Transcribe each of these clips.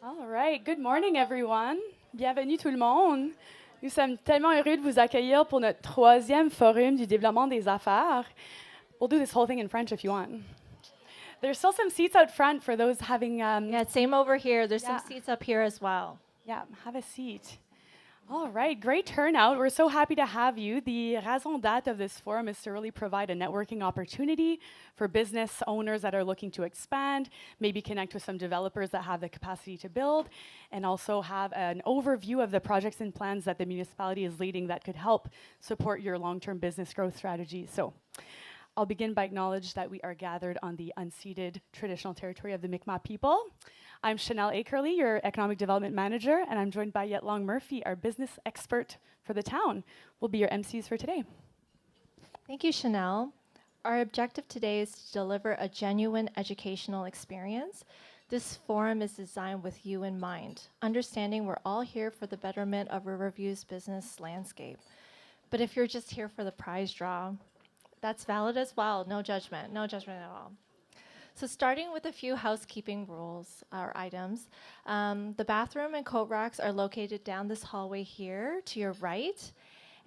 All right. Good morning, everyone. Bienvenue tout le monde. Nous sommes tellement heureux de vous accueillir pour notre troisième forum du développement des affaires. We'll do this whole thing in French if you want. There's still some seats out front for those having. Yeah, same over here. There's Yeah. some seats up here as well. Yeah, have a seat. All right, great turnout. We're so happy to have you. The raison d'être of this forum is to really provide a networking opportunity for business owners that are looking to expand, maybe connect with some developers that have the capacity to build, and also have an overview of the projects and plans that the municipality is leading that could help support your long-term business growth strategy. So I'll begin by acknowledging that we are gathered on the unceded traditional territory of the Mi'kmaq people. I'm Chanel Akerley, your Economic Development Manager, and I'm joined by Yet Long Murphy, our business expert for the town. We'll be your MCs for today. Thank you, Chanel. Our objective today is to deliver a genuine educational experience. This forum is designed with you in mind, understanding we're all here for the betterment of Riverview's business landscape. But if you're just here for the prize draw, that's valid as well. No judgment at all. So starting with a few housekeeping rules or items, the bathroom and coat racks are located down this hallway here to your right.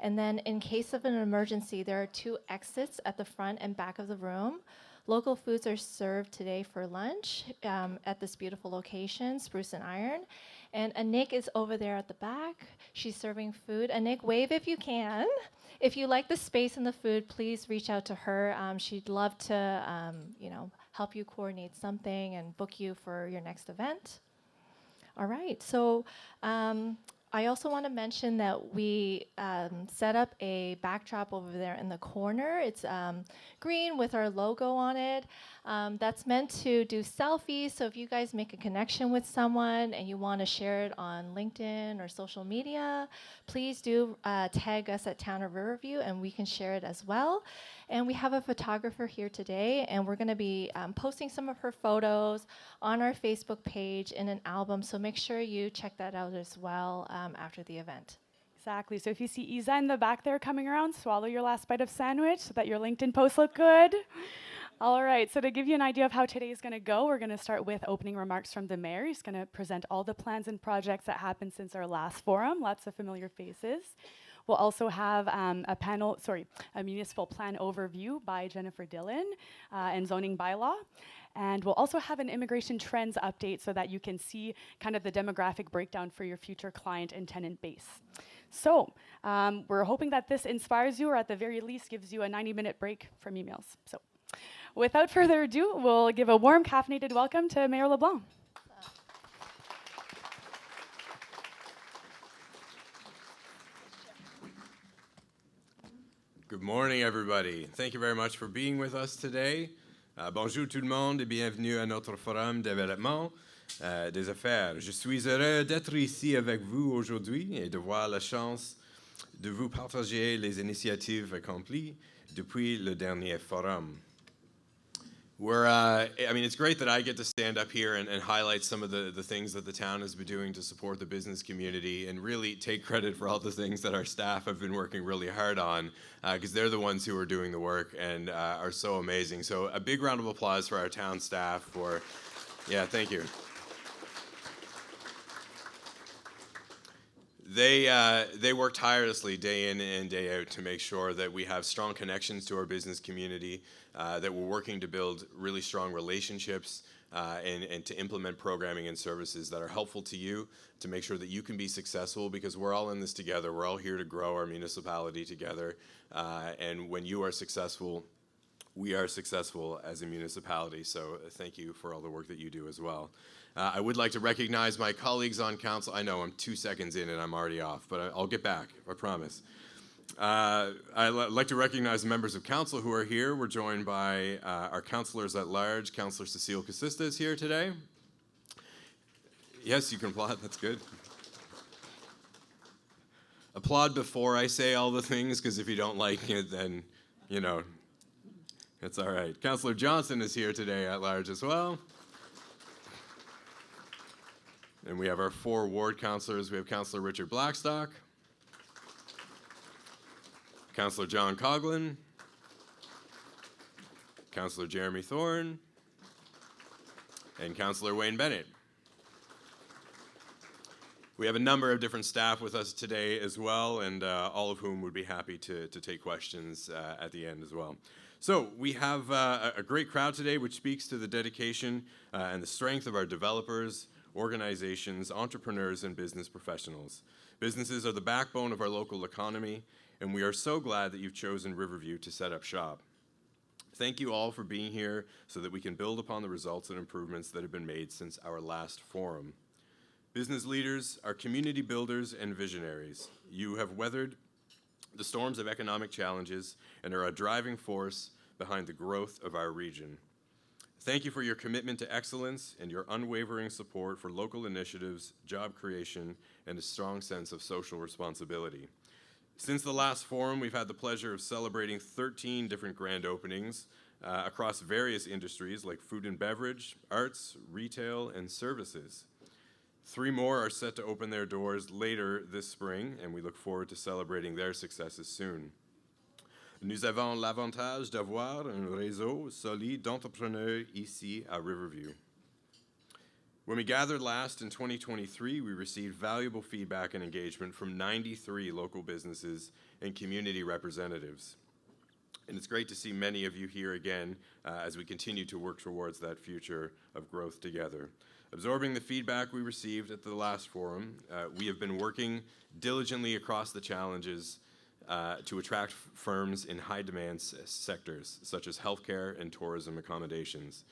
And then in case of an emergency, there are 2 exits at the front and back of the room. Local foods are served today for lunch at this beautiful location, Spruce and Iron. And Anik is over there at the back. She's serving food. Anik, wave if you can. If you like the space and the food, please reach out to her. She'd love to, help you coordinate something and book you for your next event. All right. So I also want to mention that we set up a backdrop over there in the corner. It's green with our logo on it. That's meant to do selfies. So if you guys make a connection with someone and you want to share it on LinkedIn or social media, please do tag us at Town of Riverview and we can share it as well. And we have a photographer here today, and we're going to be posting some of her photos on our Facebook page in an album. So make sure you check that out as well after the event. Exactly. So if you see Isa in the back there coming around, swallow your last bite of sandwich so that your LinkedIn posts look good. All right. So to give you an idea of how today is going to go, we're going to start with opening remarks from the mayor. He's going to present all the plans and projects that happened since our last forum. Lots of familiar faces. We'll also have a municipal plan overview by Jennifer Dillon and zoning bylaw. And we'll also have an immigration trends update so that you can see kind of the demographic breakdown for your future client and tenant base. So we're hoping that this inspires you, or at the very least gives you a 90-minute break from emails. So without further ado, we'll give a warm caffeinated welcome to Mayor LeBlanc. Good morning, everybody. Thank you very much for being with us today. Bonjour tout le monde et bienvenue à notre forum développement des affaires. Je suis heureux d'être ici avec vous aujourd'hui et de voir la chance de vous partager les initiatives accomplies depuis le dernier forum. It's great that I get to stand up here and highlight some of the things that the town has been doing to support the business community and really take credit for all the things that our staff have been working really hard on because they're the ones who are doing the work and are so amazing. So a big round of applause for our town staff thank you. They work tirelessly day in and day out to make sure that we have strong connections to our business community, that we're working to build really strong relationships and to implement programming and services that are helpful to you to make sure that you can be successful, because we're all in this together. We're all here to grow our municipality together. And when you are successful, we are successful as a municipality. So thank you for all the work that you do as well. I would like to recognize my colleagues on council. I know I'm 2 seconds in and I'm already off, but I'll get back, I promise. I'd like to recognize the members of council who are here. We're joined by our councillors at large. Councillor Cecile Casista is here today. Yes, you can applaud. That's good. Applaud before I say all the things, because if you don't like it, then, it's all right. Councillor Johnson is here today at large as well. And we have our 4 ward councillors. We have Councillor Richard Blackstock, Councillor John Coughlin, Councillor Jeremy Thorne, and Councillor Wayne Bennett. We have a number of different staff with us today as well, and all of whom would be happy to take questions at the end as well. So we have a great crowd today, which speaks to the dedication and the strength of our developers, organizations, entrepreneurs, and business professionals. Businesses are the backbone of our local economy, and we are so glad that you've chosen Riverview to set up shop. Thank you all for being here so that we can build upon the results and improvements that have been made since our last forum. Business leaders are community builders and visionaries. You have weathered the storms of economic challenges and are a driving force behind the growth of our region. Thank you for your commitment to excellence and your unwavering support for local initiatives, job creation, and a strong sense of social responsibility. Since the last forum, we've had the pleasure of celebrating 13 different grand openings across various industries like food and beverage, arts, retail, and services. 3 more are set to open their doors later this spring, and we look forward to celebrating their successes soon. Nous avons l'avantage d'avoir un réseau solide d'entrepreneurs ici à Riverview. When we gathered last in 2023, we received valuable feedback and engagement from 93 local businesses and community representatives. And it's great to see many of you here again as we continue to work towards that future of growth together. Absorbing the feedback we received at the last forum, we have been working diligently across the challenges to attract firms in high-demand sectors, such as healthcare and tourism accommodations.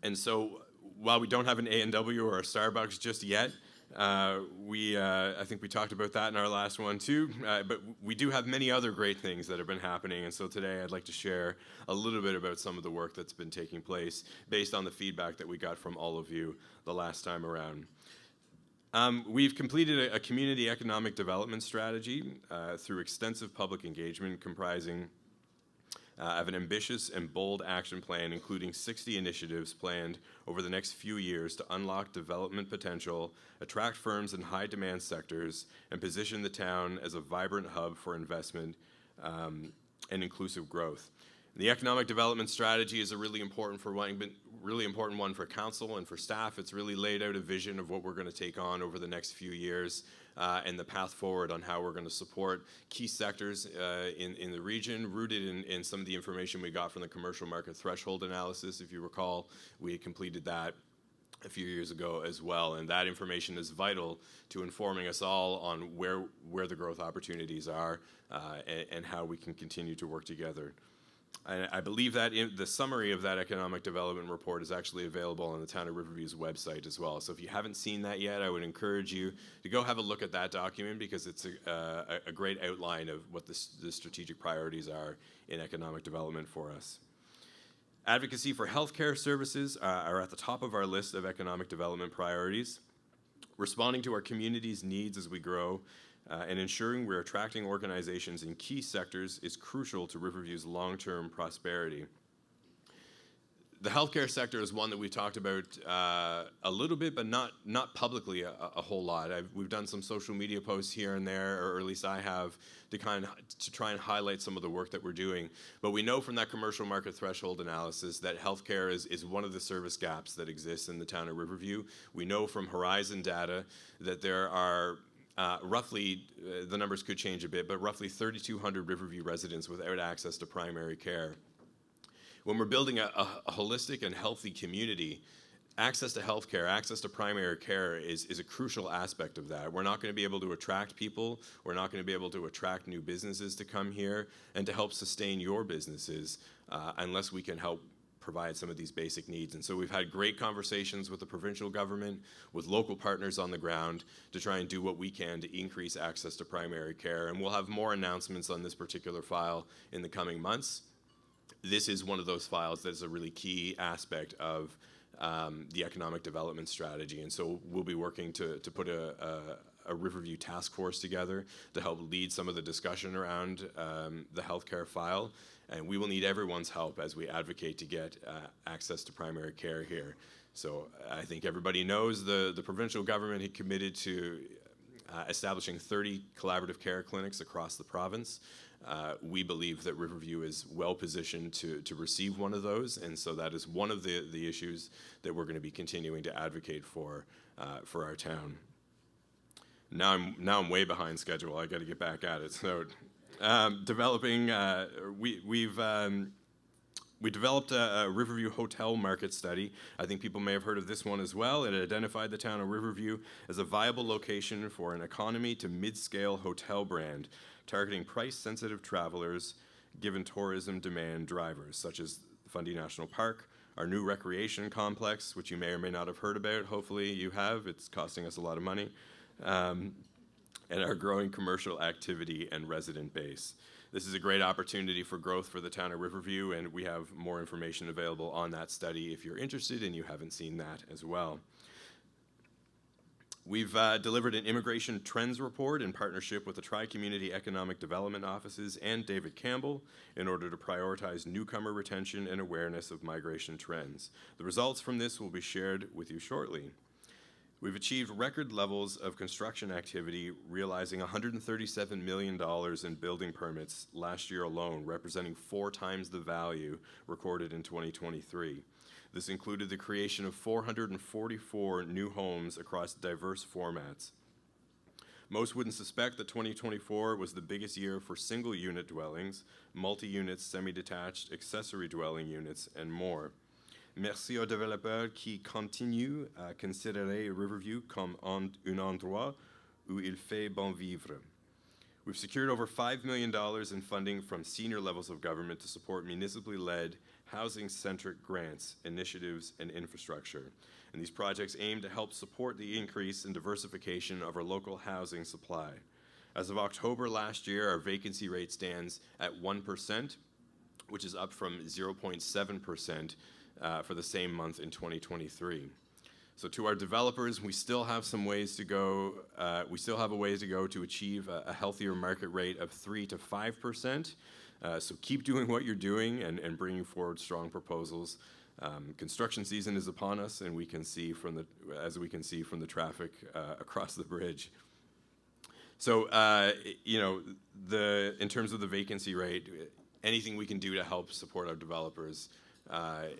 And so, while we don't have an A&W or a Starbucks just yet, I think we talked about that in our last one too, but we do have many other great things that have been happening, and so today I'd like to share a little bit about some of the work that's been taking place based on the feedback that we got from all of you the last time around. We've completed a community economic development strategy through extensive public engagement comprising of an ambitious and bold action plan, including 60 initiatives planned over the next few years to unlock development potential, attract firms in high-demand sectors, and position the town as a vibrant hub for investment and inclusive growth. The economic development strategy is a really important one for council and for staff. It's really laid out a vision of what we're going to take on over the next few years and the path forward on how we're going to support key sectors in the region, rooted in some of the information we got from the commercial market threshold analysis. If you recall, we had completed that a few years ago as well, and that information is vital to informing us all on where the growth opportunities are and how we can continue to work together. I believe that the summary of that economic development report is actually available on the Town of Riverview's website as well. So if you haven't seen that yet, I would encourage you to go have a look at that document because it's a great outline of what the strategic priorities are in economic development for us. Advocacy for healthcare services are at the top of our list of economic development priorities. Responding to our community's needs as we grow and ensuring we're attracting organizations in key sectors is crucial to Riverview's long-term prosperity. The healthcare sector is one that we talked about a little bit, but not publicly a whole lot. We've done some social media posts here and there, or at least I have, to try and highlight some of the work that we're doing. But we know from that commercial market threshold analysis that healthcare is one of the service gaps that exists in the town of Riverview. We know from Horizon data that there are roughly, the numbers could change a bit, but roughly 3,200 Riverview residents without access to primary care. When we're building a holistic and healthy community, access to healthcare, access to primary care is a crucial aspect of that. We're not going to be able to attract people. We're not going to be able to attract new businesses to come here and to help sustain your businesses unless we can help provide some of these basic needs. And so we've had great conversations with the provincial government, with local partners on the ground to try and do what we can to increase access to primary care. And we'll have more announcements on this particular file in the coming months. This is one of those files that is a really key aspect of the economic development strategy. And so we'll be working to put a Riverview task force together to help lead some of the discussion around the healthcare file. And we will need everyone's help as we advocate to get access to primary care here. So I think everybody knows the provincial government had committed to establishing 30 collaborative care clinics across the province. We believe that Riverview is well positioned to receive one of those, and so that is one of the issues that we're going to be continuing to advocate for our town. Now I'm way behind schedule. I got to get back at it. So, we developed a Riverview hotel market study. I think people may have heard of this one as well. It identified the town of Riverview as a viable location for an economy to mid-scale hotel brand, targeting price-sensitive travelers, given tourism demand drivers, such as Fundy National Park, our new recreation complex, which you may or may not have heard about. Hopefully you have. It's costing us a lot of money. And our growing commercial activity and resident base. This is a great opportunity for growth for the town of Riverview, and we have more information available on that study if you're interested and you haven't seen that as well. We've delivered an immigration trends report in partnership with the Tri-Community Economic Development Offices and David Campbell in order to prioritize newcomer retention and awareness of migration trends. The results from this will be shared with you shortly. We've achieved record levels of construction activity, realizing $137 million in building permits last year alone, representing 4 times the value recorded in 2023. This included the creation of 444 new homes across diverse formats. Most wouldn't suspect that 2024 was the biggest year for single-unit dwellings, multi-units, semi-detached, accessory dwelling units, and more. Merci aux développeurs qui continuent à considérer Riverview comme un endroit où il fait bon vivre. We've secured over $5 million in funding from senior levels of government to support municipally led, housing-centric grants, initiatives, and infrastructure. And these projects aim to help support the increase and diversification of our local housing supply. As of October last year, our vacancy rate stands at 1%, which is up from 0.7% for the same month in 2023. So to our developers, we still have some ways to go. We still have a ways to go to achieve a healthier market rate of 3 to 5%. So keep doing what you're doing and bringing forward strong proposals. Construction season is upon us, and we can see from the traffic across the bridge. So in terms of the vacancy rate, anything we can do to help support our developers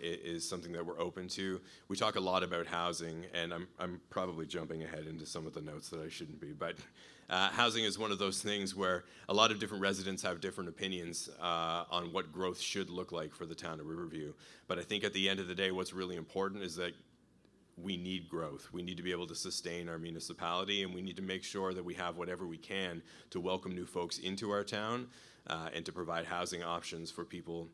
is something that we're open to. We talk a lot about housing, and I'm probably jumping ahead into some of the notes that I shouldn't be, but housing is one of those things where a lot of different residents have different opinions on what growth should look like for the town of Riverview. But I think at the end of the day, what's really important is that we need growth. We need to be able to sustain our municipality, and we need to make sure that we have whatever we can to welcome new folks into our town and to provide housing options for people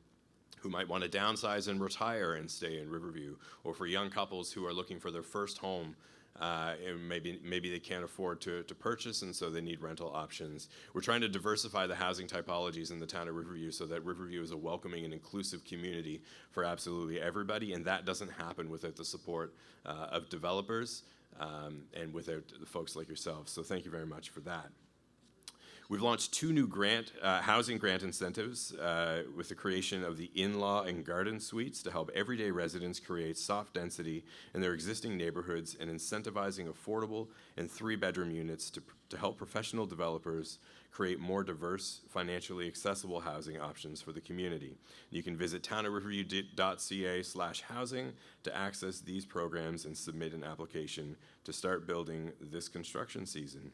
who might want to downsize and retire and stay in Riverview, or for young couples who are looking for their first home and maybe they can't afford to purchase, and so they need rental options. We're trying to diversify the housing typologies in the town of Riverview so that Riverview is a welcoming and inclusive community for absolutely everybody, and that doesn't happen without the support of developers and without the folks like yourselves. So thank you very much for that. We've launched 2 new housing grant incentives with the creation of the in-law and garden suites to help everyday residents create soft density in their existing neighborhoods, and incentivizing affordable and 3-bedroom units to help professional developers create more diverse, financially accessible housing options for the community. You can visit townofriverview.ca/housing to access these programs and submit an application to start building this construction season.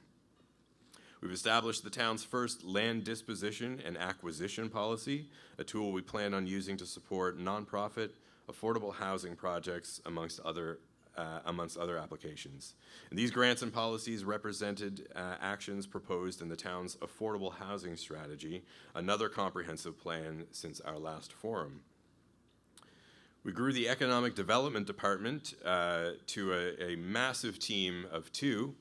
We've established the town's first land disposition and acquisition policy, a tool we plan on using to support nonprofit, affordable housing projects amongst other applications. And these grants and policies represented actions proposed in the town's affordable housing strategy, another comprehensive plan since our last forum. We grew the economic development department to a massive team of 2.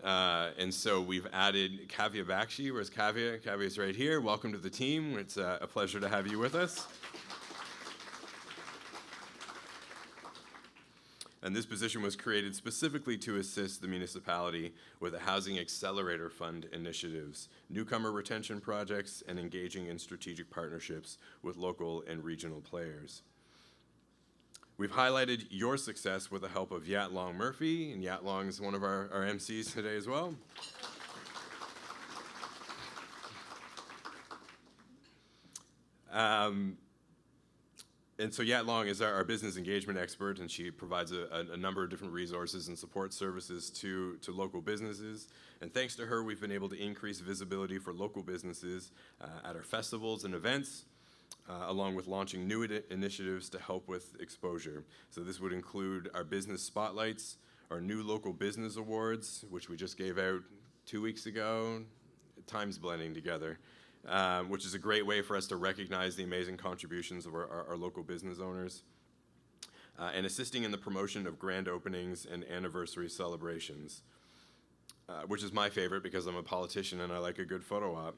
And so we've added Kavya Bakshi. Where's Kavya? Kavya's right here. Welcome to the team. It's a pleasure to have you with us. And this position was created specifically to assist the municipality with the Housing Accelerator Fund initiatives, newcomer retention projects, and engaging in strategic partnerships with local and regional players. We've highlighted your success with the help of Yat Long Murphy, and Yat Long is one of our MCs today as well. And so Yat Long is our business engagement expert, and she provides a number of different resources and support services to local businesses. And thanks to her, we've been able to increase visibility for local businesses at our festivals and events, along with launching new initiatives to help with exposure. So this would include our business spotlights, our new local business awards, which we just gave out 2 weeks ago. Time's blending together. Which is a great way for us to recognize the amazing contributions of our local business owners, and assisting in the promotion of grand openings and anniversary celebrations, which is my favorite because I'm a politician and I like a good photo op.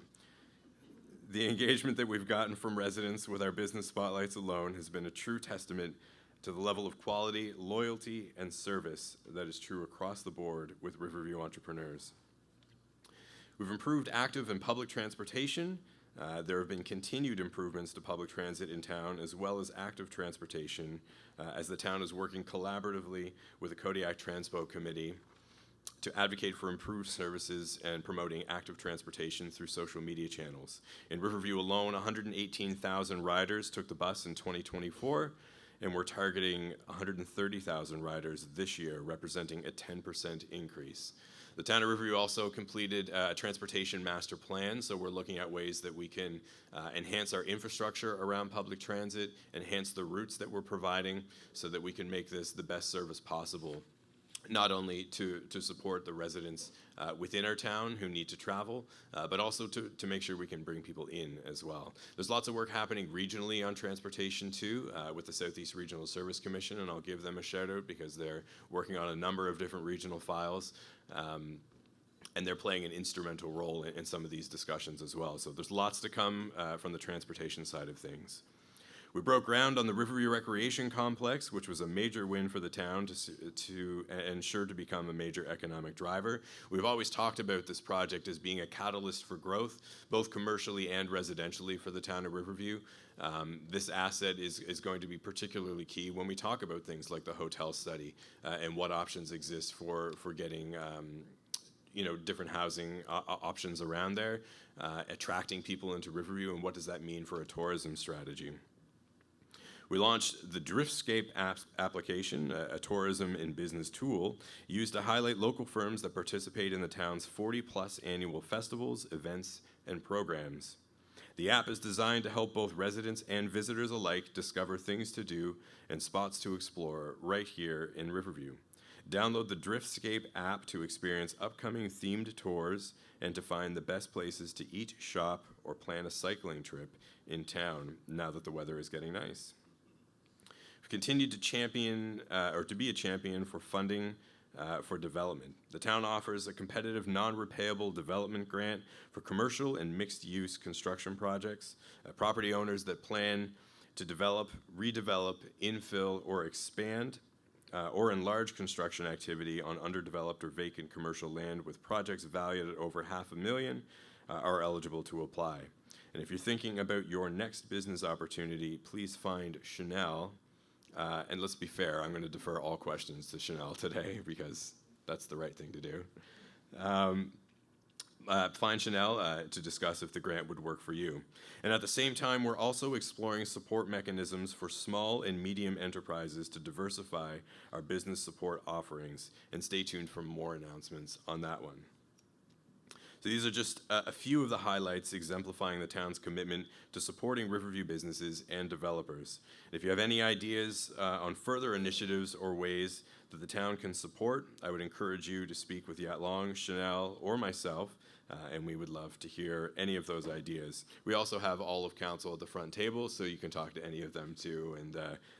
The engagement that we've gotten from residents with our business spotlights alone has been a true testament to the level of quality, loyalty, and service that is true across the board with Riverview entrepreneurs. We've improved active and public transportation. There have been continued improvements to public transit in town, as well as active transportation, as the town is working collaboratively with the Kodiak Transpo Committee to advocate for improved services and promoting active transportation through social media channels. In Riverview alone, 118,000 riders took the bus in 2024, and we're targeting 130,000 riders this year, representing a 10% increase. The town of Riverview also completed a transportation master plan, so we're looking at ways that we can enhance our infrastructure around public transit, enhance the routes that we're providing, so that we can make this the best service possible, not only to support the residents within our town who need to travel, but also to make sure we can bring people in as well. There's lots of work happening regionally on transportation too, with the Southeast Regional Service Commission, and I'll give them a shout out because they're working on a number of different regional files. And they're playing an instrumental role in some of these discussions as well. So there's lots to come from the transportation side of things. We broke ground on the Riverview Recreation Complex, which was a major win for the town to ensure to become a major economic driver. We've always talked about this project as being a catalyst for growth, both commercially and residentially for the town of Riverview. This asset is going to be particularly key when we talk about things like the hotel study and what options exist for getting different housing options around there, attracting people into Riverview, and what does that mean for a tourism strategy. We launched the Driftscape application, a tourism and business tool used to highlight local firms that participate in the town's 40-plus annual festivals, events, and programs. The app is designed to help both residents and visitors alike discover things to do and spots to explore right here in Riverview. Download the Driftscape app to experience upcoming themed tours and to find the best places to eat, shop, or plan a cycling trip in town now that the weather is getting nice. We've continued to be a champion for funding for development. The town offers a competitive non-repayable development grant for commercial and mixed-use construction projects. Property owners that plan to develop, redevelop, infill, or expand or enlarge construction activity on underdeveloped or vacant commercial land with projects valued at over $500,000 are eligible to apply. And if you're thinking about your next business opportunity, please find Chanel. And let's be fair, I'm going to defer all questions to Chanel today because that's the right thing to do. Find Chanel to discuss if the grant would work for you. And at the same time, we're also exploring support mechanisms for small and medium enterprises to diversify our business support offerings. And stay tuned for more announcements on that one. So these are just a few of the highlights exemplifying the town's commitment to supporting Riverview businesses and developers. If you have any ideas on further initiatives or ways that the town can support, I would encourage you to speak with Yat Long, Chanel, or myself, and we would love to hear any of those ideas. We also have all of council at the front table, so you can talk to any of them too, and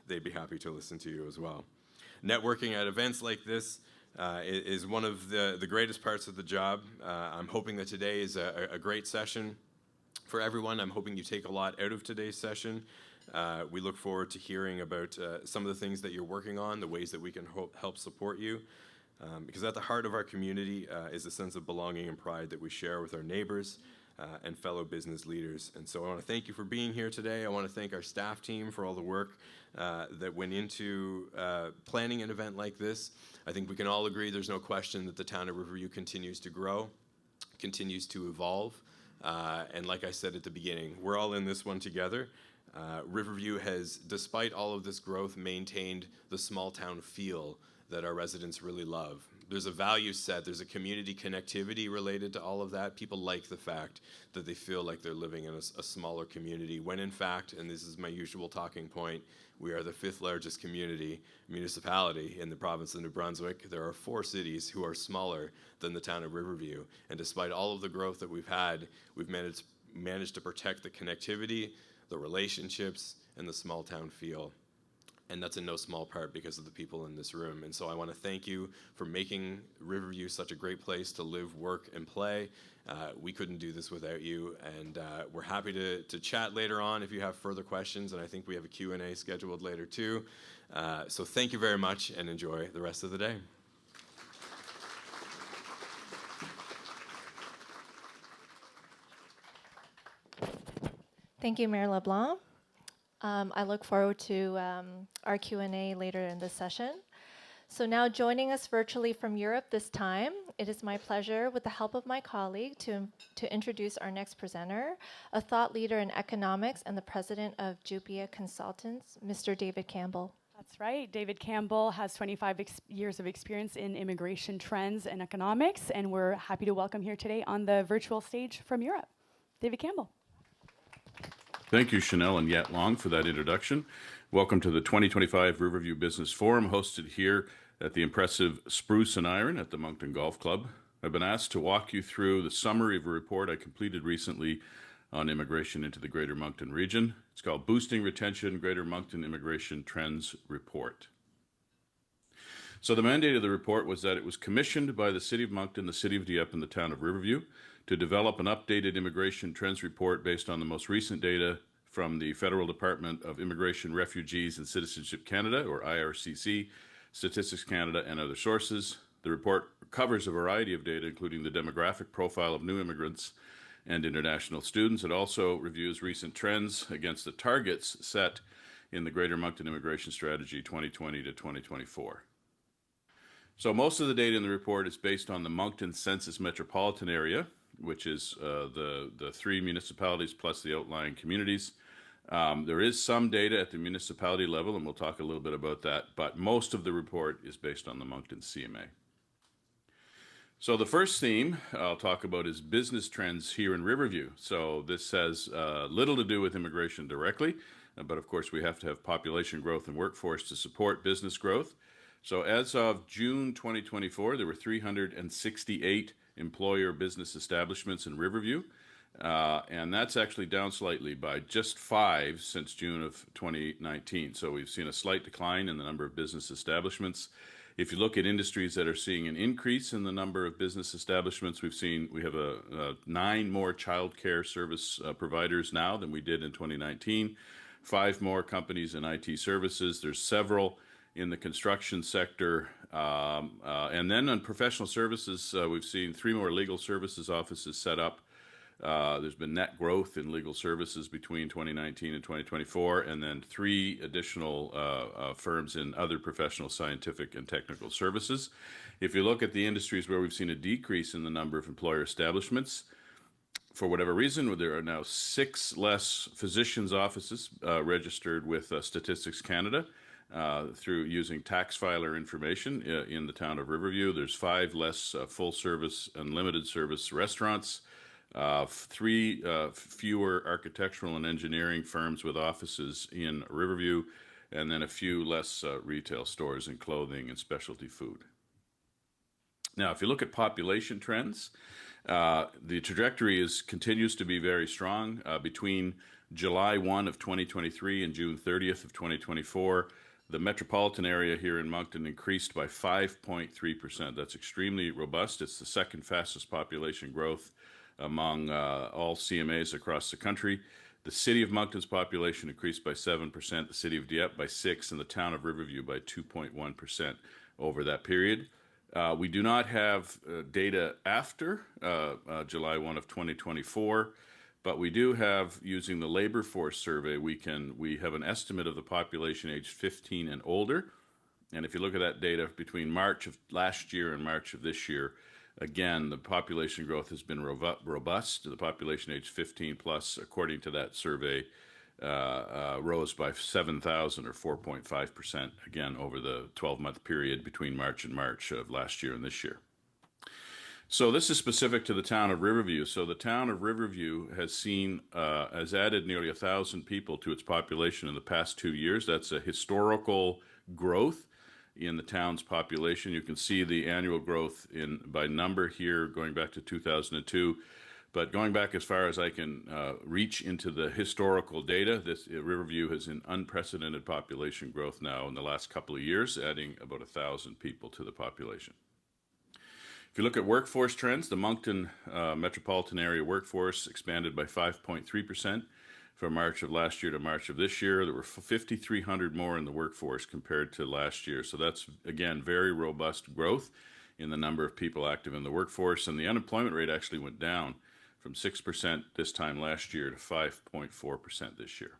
they'd be happy to listen to you as well. Networking at events like this is one of the greatest parts of the job. I'm hoping that today is a great session for everyone. I'm hoping you take a lot out of today's session. We look forward to hearing about some of the things that you're working on, the ways that we can help support you. Because at the heart of our community is a sense of belonging and pride that we share with our neighbors and fellow business leaders. And so I want to thank you for being here today. I want to thank our staff team for all the work that went into planning an event like this. I think we can all agree there's no question that the town of Riverview continues to grow, continues to evolve. And like I said at the beginning, we're all in this one together. Riverview has, despite all of this growth, maintained the small town feel that our residents really love. There's a value set, there's a community connectivity related to all of that. People like the fact that they feel like they're living in a smaller community, when in fact, and this is my usual talking point, we are the 5th largest municipality in the province of New Brunswick. There are 4 cities who are smaller than the town of Riverview. And despite all of the growth that we've had, we've managed to protect the connectivity, the relationships, and the small town feel. And that's in no small part because of the people in this room. And so I want to thank you for making Riverview such a great place to live, work, and play. We couldn't do this without you, and we're happy to chat later on if you have further questions, and I think we have a Q&A scheduled later too. So thank you very much, and enjoy the rest of the day. Thank you, Mayor LeBlanc. I look forward to our Q&A later in this session. So now joining us virtually from Europe this time, it is my pleasure, with the help of my colleague, to introduce our next presenter, a thought leader in economics and the president of Jupia Consultants, Mr. David Campbell. That's right. David Campbell has 25 years of experience in immigration trends and economics, and we're happy to welcome here today on the virtual stage from Europe. David Campbell. Thank you, Chanel and Yat Long, for that introduction. Welcome to the 2025 Riverview Business Forum, hosted here at the impressive Spruce and Iron at the Moncton Golf Club. I've been asked to walk you through the summary of a report I completed recently on immigration into the Greater Moncton region. It's called Boosting Retention, Greater Moncton Immigration Trends Report. So the mandate of the report was that it was commissioned by the City of Moncton, the City of Dieppe, and the Town of Riverview to develop an updated immigration trends report based on the most recent data from the Federal Department of Immigration, Refugees, and Citizenship Canada, or IRCC, Statistics Canada, and other sources. The report covers a variety of data, including the demographic profile of new immigrants and international students. It also reviews recent trends against the targets set in the Greater Moncton Immigration Strategy 2020 to 2024. So most of the data in the report is based on the Moncton Census Metropolitan Area, which is the 3 municipalities plus the outlying communities. There is some data at the municipality level, and we'll talk a little bit about that, but most of the report is based on the Moncton CMA. So the first theme I'll talk about is business trends here in Riverview. So this has little to do with immigration directly, but of course we have to have population growth and workforce to support business growth. So as of June 2024, there were 368 employer business establishments in Riverview, and that's actually down slightly by just 5 since June of 2019. So we've seen a slight decline in the number of business establishments. If you look at industries that are seeing an increase in the number of business establishments, we have 9 more childcare service providers now than we did in 2019, 5 more companies in IT services. There's several in the construction sector. And then on professional services, we've seen 3 more legal services offices set up. There's been net growth in legal services between 2019 and 2024, and then 3 additional firms in other professional, scientific, and technical services. If you look at the industries where we've seen a decrease in the number of employer establishments, for whatever reason, there are now 6 less physicians' offices registered with Statistics Canada. Through using tax filer information in the town of Riverview. There's 5 less full service and limited service restaurants, 3 fewer architectural and engineering firms with offices in Riverview, and then a few less retail stores in clothing and specialty food. Now, if you look at population trends, the trajectory continues to be very strong. Between July 1 of 2023 and June 30th of 2024, the metropolitan area here in Moncton increased by 5.3%. That's extremely robust. It's the second fastest population growth among all CMAs across the country. The city of Moncton's population increased by 7%, the city of Dieppe by 6%, and the town of Riverview by 2.1% over that period. We do not have data after July 1 of 2024, but we do have, using the labor force survey, we have an estimate of the population aged 15 and older. And if you look at that data between March of last year and March of this year, again, the population growth has been robust. The population aged 15 plus, according to that survey, rose by 7,000 or 4.5%, again, over the 12-month period between March and March of last year and this year. So this is specific to the town of Riverview. So the town of Riverview has added nearly 1,000 people to its population in the past 2 years. That's a historical growth in the town's population. You can see the annual growth by number here going back to 2002. But going back as far as I can reach into the historical data, Riverview has an unprecedented population growth now in the last couple of years, adding about 1,000 people to the population. If you look at workforce trends, the Moncton metropolitan area workforce expanded by 5.3% from March of last year to March of this year. There were 5,300 more in the workforce compared to last year. So that's, again, very robust growth in the number of people active in the workforce. And the unemployment rate actually went down from 6% this time last year to 5.4% this year.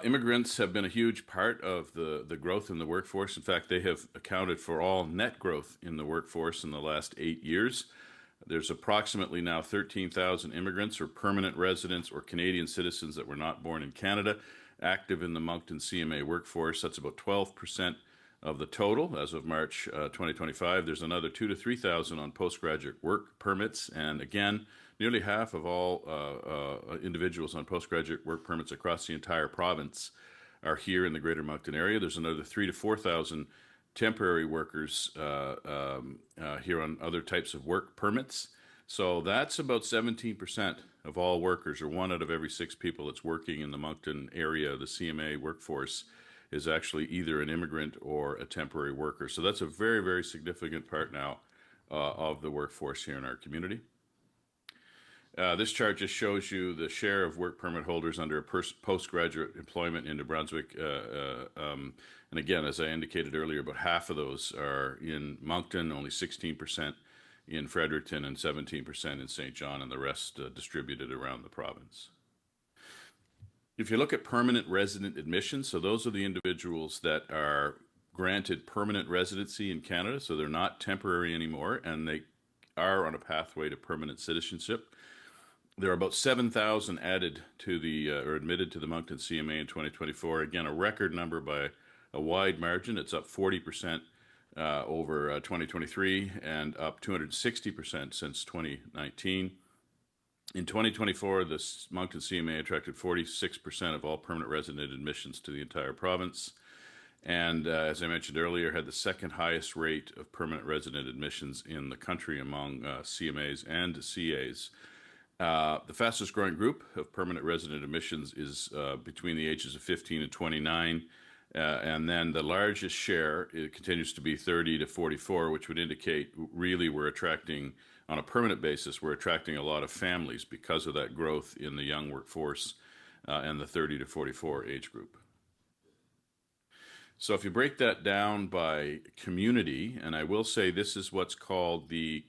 Immigrants have been a huge part of the growth in the workforce. In fact, they have accounted for all net growth in the workforce in the last 8 years. There's approximately now 13,000 immigrants or permanent residents or Canadian citizens that were not born in Canada active in the Moncton CMA workforce. That's about 12% of the total as of March 2025. There's another 2,000 to 3,000 on postgraduate work permits. And again, nearly half of all individuals on postgraduate work permits across the entire province are here in the Greater Moncton area. There's another 3,000 to 4,000 temporary workers here on other types of work permits. So that's about 17% of all workers, or 1 out of every 6 people that's working in the Moncton area, the CMA workforce, is actually either an immigrant or a temporary worker. So that's a very, very significant part now of the workforce here in our community. This chart just shows you the share of work permit holders under postgraduate employment in New Brunswick. And again, as I indicated earlier, about half of those are in Moncton, only 16% in Fredericton, and 17% in St. John, and the rest distributed around the province. If you look at permanent resident admissions, so those are the individuals that are granted permanent residency in Canada, so they're not temporary anymore, and they are on a pathway to permanent citizenship. There are about 7,000 added to or admitted to the Moncton CMA in 2024. Again, a record number by a wide margin. It's up 40% over 2023 and up 260% since 2019. In 2024, the Moncton CMA attracted 46% of all permanent resident admissions to the entire province. And as I mentioned earlier, had the second highest rate of permanent resident admissions in the country among CMAs and CAs. The fastest growing group of permanent resident admissions is between the ages of 15 and 29. And then the largest share, it continues to be 30 to 44, which would indicate really we're attracting, on a permanent basis, we're attracting a lot of families because of that growth in the young workforce and the 30 to 44 age group. So if you break that down by community, and I will say this is what's called the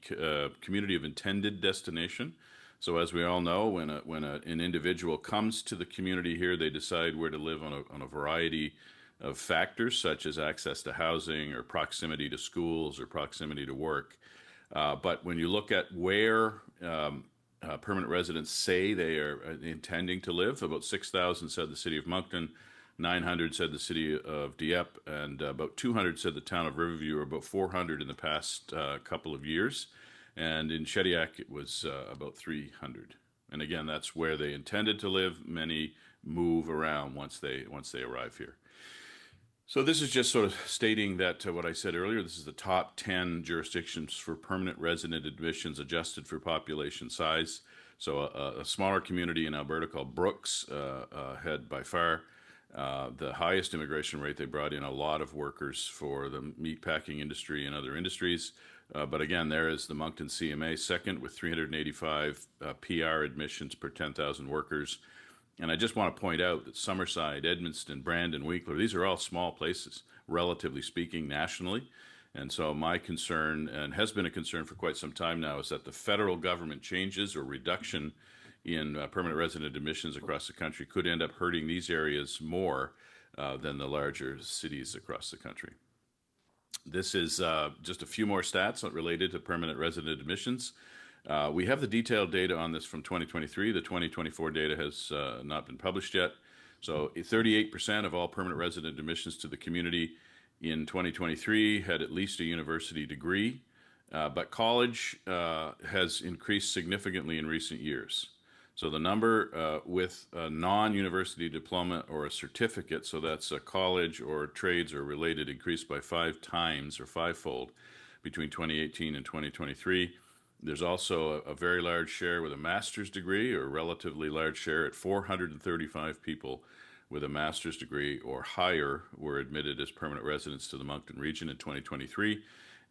community of intended destination. So as we all know, when an individual comes to the community here, they decide where to live on a variety of factors, such as access to housing or proximity to schools or proximity to work. But when you look at where permanent residents say they are intending to live, about 6,000 said the city of Moncton, 900 said the city of Dieppe, and about 200 said the town of Riverview, or about 400 in the past couple of years. And in Shediac, it was about 300. And again, that's where they intended to live. Many move around once they arrive here. So this is just sort of stating that what I said earlier, this is the top 10 jurisdictions for permanent resident admissions adjusted for population size. So a smaller community in Alberta called Brooks had by far the highest immigration rate. They brought in a lot of workers for the meatpacking industry and other industries. But again, there is the Moncton CMA second with 385 PR admissions per 10,000 workers. And I just want to point out that Summerside, Edmundston, Brandon, Winkler, these are all small places, relatively speaking, nationally. And so my concern, and has been a concern for quite some time now, is that the federal government changes or reduction in permanent resident admissions across the country could end up hurting these areas more than the larger cities across the country. This is just a few more stats related to permanent resident admissions. We have the detailed data on this from 2023. The 2024 data has not been published yet. So 38% of all permanent resident admissions to the community in 2023 had at least a university degree, but college has increased significantly in recent years. So the number with a non-university diploma or a certificate, so that's a college or trades or related, increased by 5 times or fivefold between 2018 and 2023. There's also a very large share with a master's degree, or a relatively large share at 435 people with a master's degree or higher were admitted as permanent residents to the Moncton region in 2023.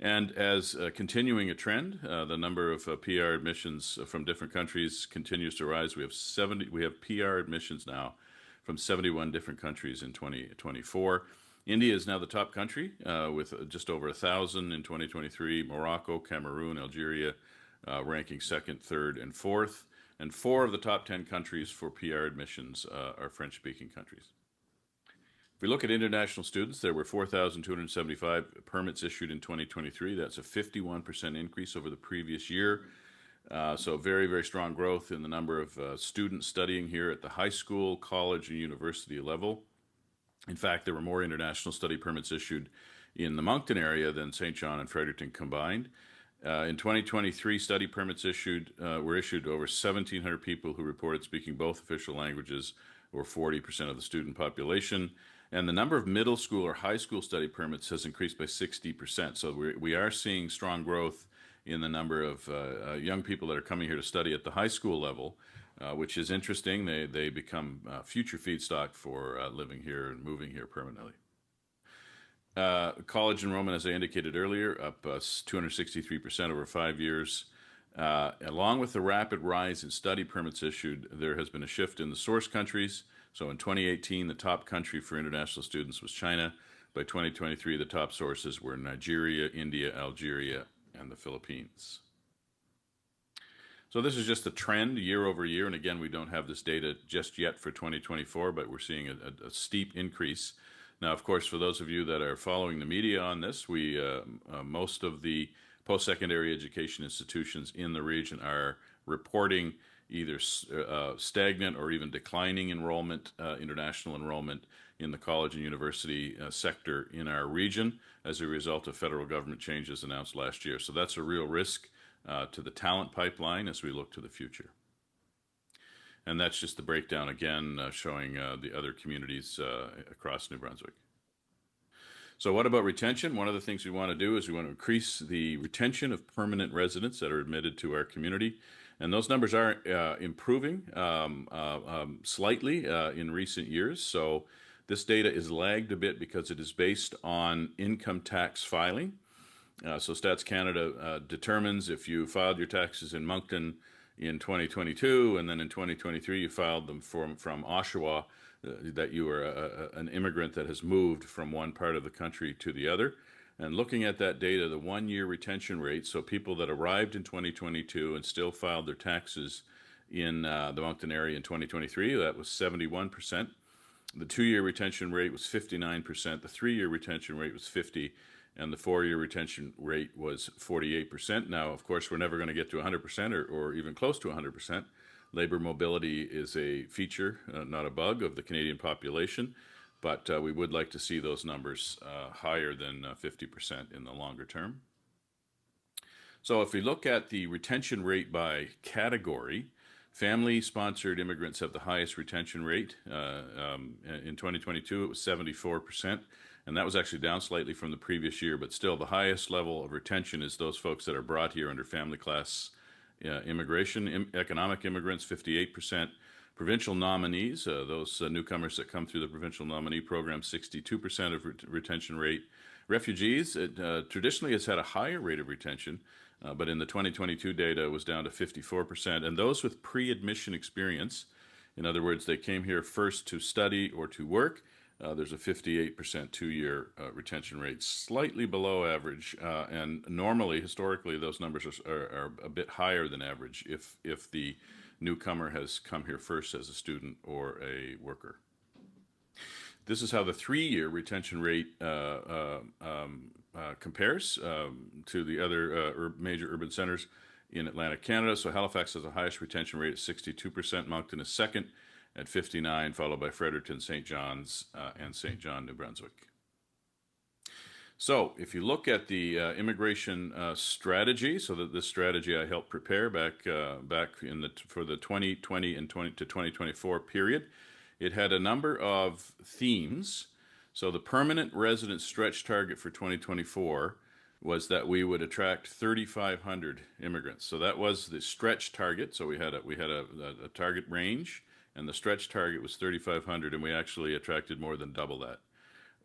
And as continuing a trend, the number of PR admissions from different countries continues to rise. We have PR admissions now from 71 different countries in 2024. India is now the top country with just over 1,000 in 2023. Morocco, Cameroon, Algeria ranking second, third, and fourth. And 4 of the top 10 countries for PR admissions are French-speaking countries. If we look at international students, there were 4,275 permits issued in 2023. That's a 51% increase over the previous year. So very, very strong growth in the number of students studying here at the high school, college, and university level. In fact, there were more international study permits issued in the Moncton area than St. John and Fredericton combined. In 2023, study permits were issued to over 1,700 people who reported speaking both official languages, or 40% of the student population. And the number of middle school or high school study permits has increased by 60%. So we are seeing strong growth in the number of young people that are coming here to study at the high school level, which is interesting. They become future feedstock for living here and moving here permanently. College enrollment, as I indicated earlier, up 263% over 5 years. Along with the rapid rise in study permits issued, there has been a shift in the source countries. So in 2018, the top country for international students was China. By 2023, the top sources were Nigeria, India, Algeria, and the Philippines. So this is just a trend year over year. And again, we don't have this data just yet for 2024, but we're seeing a steep increase. Now, of course, for those of you that are following the media on this, most of the post-secondary education institutions in the region are reporting either stagnant or even declining enrollment, international enrollment in the college and university sector in our region as a result of federal government changes announced last year. So that's a real risk to the talent pipeline as we look to the future. And that's just the breakdown again, showing the other communities across New Brunswick. So what about retention? One of the things we want to do is we want to increase the retention of permanent residents that are admitted to our community. And those numbers are improving slightly in recent years. So this data is lagged a bit because it is based on income tax filing. So Stats Canada determines if you filed your taxes in Moncton in 2022 and then in 2023 you filed them from Oshawa, that you are an immigrant that has moved from one part of the country to the other. And looking at that data, the 1-year retention rate, so people that arrived in 2022 and still filed their taxes in the Moncton area in 2023, that was 71%. The 2-year retention rate was 59%. The 3-year retention rate was 50%. And the 4-year retention rate was 48%. Now, of course, we're never going to get to 100% or even close to 100%. Labor mobility is a feature, not a bug, of the Canadian population. But we would like to see those numbers higher than 50% in the longer term. So if we look at the retention rate by category, family-sponsored immigrants have the highest retention rate. In 2022, it was 74%, and that was actually down slightly from the previous year, but still the highest level of retention is those folks that are brought here under family class immigration. Economic immigrants, 58%. Provincial nominees, those newcomers that come through the provincial nominee program, 62% of retention rate. Refugees, traditionally has had a higher rate of retention, but in the 2022 data it was down to 54%. And those with pre-admission experience, in other words, they came here first to study or to work, there's a 58% 2-year retention rate, slightly below average. And normally, historically, those numbers are a bit higher than average if the newcomer has come here first as a student or a worker. This is how the 3-year retention rate compares to the other major urban centers. in Atlantic Canada. So Halifax has the highest retention rate at 62%. Moncton is second at 59%, followed by Fredericton, St. John's, and St. John, New Brunswick. So if you look at the immigration strategy, so that this strategy I helped prepare back for the 2020 and 20 to 2024 period, it had a number of themes. So the permanent resident stretch target for 2024 was that we would attract 3,500 immigrants. So that was the stretch target. So we had a target range, and the stretch target was 3,500, and we actually attracted more than double that,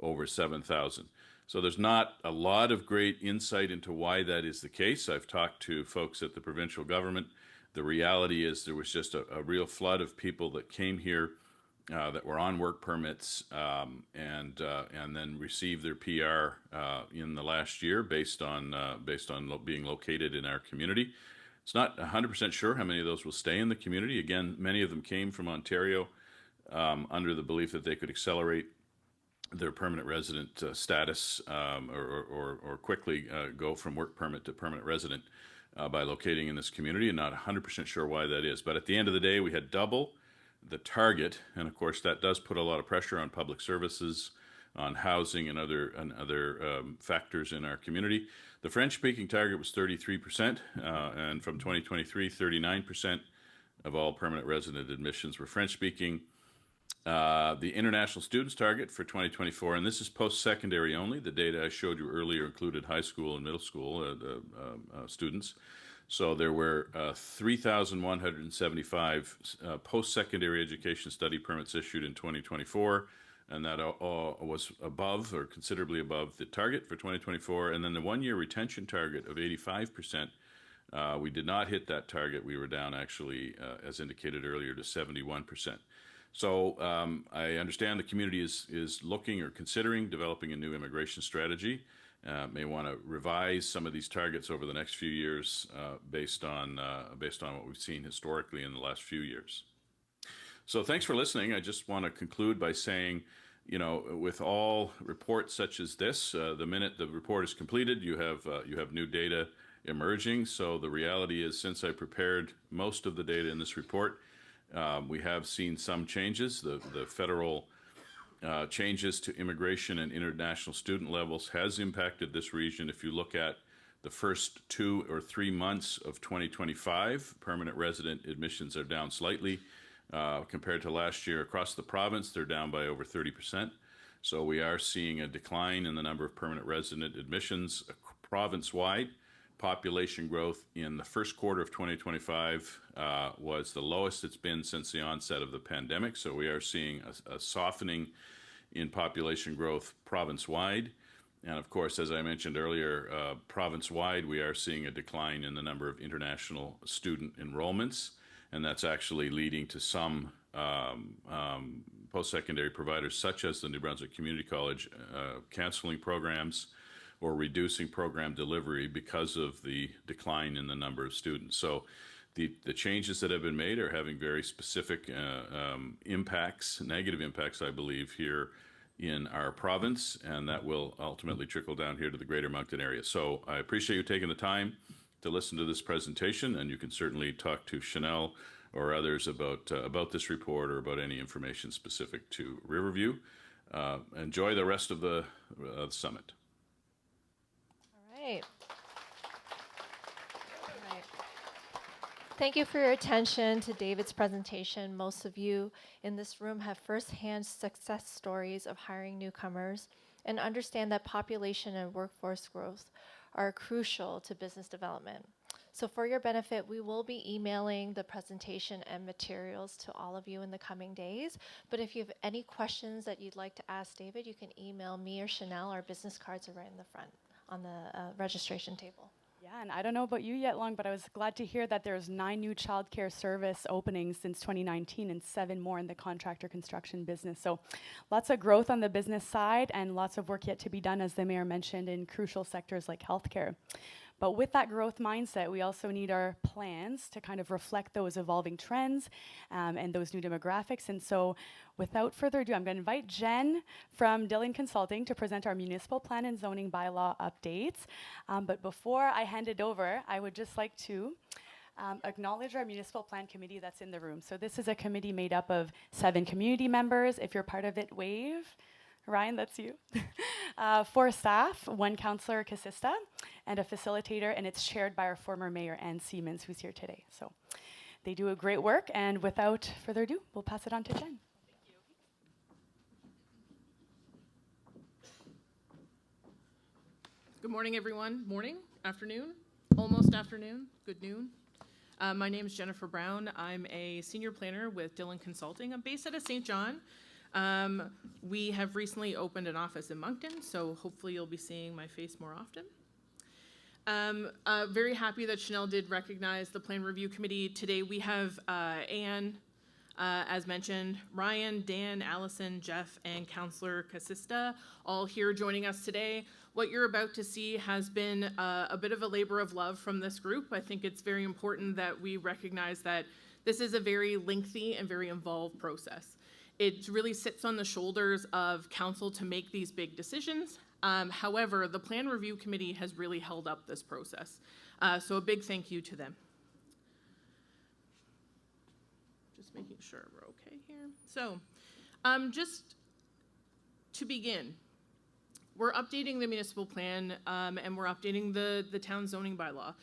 over 7,000. So there's not a lot of great insight into why that is the case. I've talked to folks at the provincial government. The reality is there was just a real flood of people that came here that were on work permits and then received their PR in the last year based on being located in our community. It's not 100% sure how many of those will stay in the community. Again, many of them came from Ontario under the belief that they could accelerate their permanent resident status or quickly go from work permit to permanent resident by locating in this community, and not 100% sure why that is. But at the end of the day, we had double the target, and of course that does put a lot of pressure on public services, on housing and other factors in our community. The French-speaking target was 33%, and from 2023, 39% of all permanent resident admissions were French-speaking. The international students target for 2024, and this is post-secondary only. The data I showed you earlier included high school and middle school students. So there were 3,175 post-secondary education study permits issued in 2024, and that was above or considerably above the target for 2024. And then the one-year retention target of 85%, we did not hit that target. We were down actually, as indicated earlier, to 71%. So I understand the community is looking or considering developing a new immigration strategy. May want to revise some of these targets over the next few years based on what we've seen historically in the last few years. So thanks for listening. I just want to conclude by saying, with all reports such as this, the minute the report is completed, you have new data emerging. So the reality is, since I prepared most of the data in this report, we have seen some changes. The federal changes to immigration and international student levels has impacted this region. If you look at the first 2 or 3 months of 2025, permanent resident admissions are down slightly compared to last year. Across the province, they're down by over 30%. So we are seeing a decline in the number of permanent resident admissions province-wide. Population growth in the first quarter of 2025 was the lowest it's been since the onset of the pandemic. So we are seeing a softening in population growth province-wide. And of course, as I mentioned earlier, province-wide, we are seeing a decline in the number of international student enrollments. And that's actually leading to some post-secondary providers, such as the New Brunswick Community College, canceling programs or reducing program delivery because of the decline in the number of students. So the changes that have been made are having very specific impacts, negative impacts, I believe, here in our province, and that will ultimately trickle down here to the greater Moncton area. So I appreciate you taking the time to listen to this presentation, and you can certainly talk to Chanel or others about this report or about any information specific to Riverview. Enjoy the rest of the summit. All right. Thank you for your attention to David's presentation. Most of you in this room have firsthand success stories of hiring newcomers and understand that population and workforce growth are crucial to business development. So for your benefit, we will be emailing the presentation and materials to all of you in the coming days. But if you have any questions that you'd like to ask David, you can email me or Chanel. Our business cards are right in the front on the registration table. Yeah, and I don't know about you yet, Long, but I was glad to hear that there's 9 new childcare service openings since 2019 and 7 more in the contractor construction business. So lots of growth on the business side and lots of work yet to be done, as the mayor mentioned, in crucial sectors like healthcare. But with that growth mindset, we also need our plans to kind of reflect those evolving trends and those new demographics. And so without further ado, I'm going to invite Jen from Dillon Consulting to present our municipal plan and zoning bylaw updates. But before I hand it over, I would just like to acknowledge our municipal plan committee that's in the room. So this is a committee made up of 7 community members. If you're part of it, wave. Ryan, that's you. 4 staff, 1 councillor, Casista, and a facilitator, and it's chaired by our former mayor, Ann Siemens, who's here today. So they do a great work, and without further ado, we'll pass it on to Jen. Good morning, everyone. Morning, afternoon, almost afternoon, good noon. My name is Jennifer Brown. I'm a senior planner with Dillon Consulting. I'm based out of St. John. We have recently opened an office in Moncton, so hopefully you'll be seeing my face more often. Very happy that Chanel did recognize the Plan Review Committee. Today we have Anne, as mentioned, Ryan, Dan, Allison, Jeff, and Councillor Casista, all here joining us today. What you're about to see has been a bit of a labor of love from this group. I think it's very important that we recognize that this is a very lengthy and very involved process. It really sits on the shoulders of council to make these big decisions. However, the Plan Review Committee has really held up this process. So a big thank you to them. Just making sure we're okay here. So just to begin, we're updating the municipal plan and we're updating the town zoning bylaw.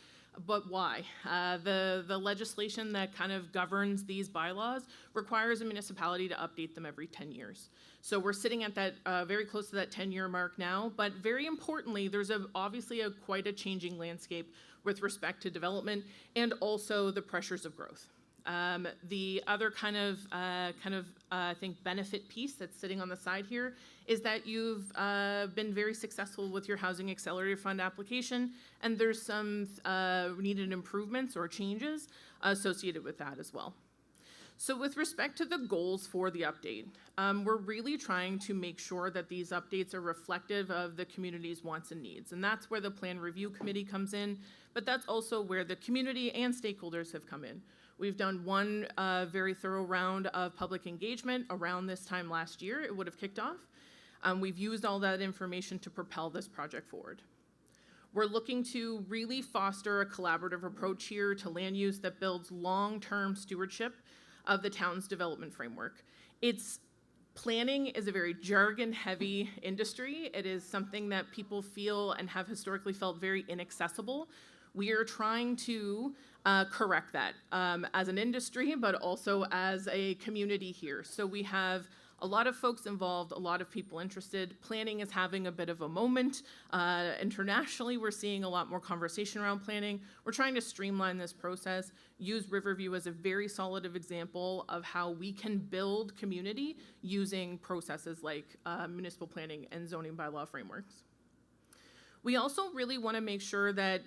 But why? The legislation that kind of governs these bylaws requires a municipality to update them every 10 years. So we're sitting at that very close to that 10-year mark now. But very importantly, there's obviously quite a changing landscape with respect to development and also the pressures of growth. The other I think benefit piece that's sitting on the side here is that you've been very successful with your Housing Accelerator Fund application, and there's some needed improvements or changes associated with that as well. So with respect to the goals for the update, we're really trying to make sure that these updates are reflective of the community's wants and needs, and that's where the Plan Review Committee comes in, but that's also where the community and stakeholders have come in. We've done one very thorough round of public engagement around this time last year. It would have kicked off. We've used all that information to propel this project forward. We're looking to really foster a collaborative approach here to land use that builds long-term stewardship of the town's development framework. Planning is a very jargon-heavy industry. It is something that people feel and have historically felt very inaccessible. We are trying to correct that as an industry, but also as a community here. So we have a lot of folks involved, a lot of people interested. Planning is having a bit of a moment. Internationally, we're seeing a lot more conversation around planning. We're trying to streamline this process, use Riverview as a very solid example of how we can build community using processes like municipal planning and zoning bylaw frameworks. We also really want to make sure that,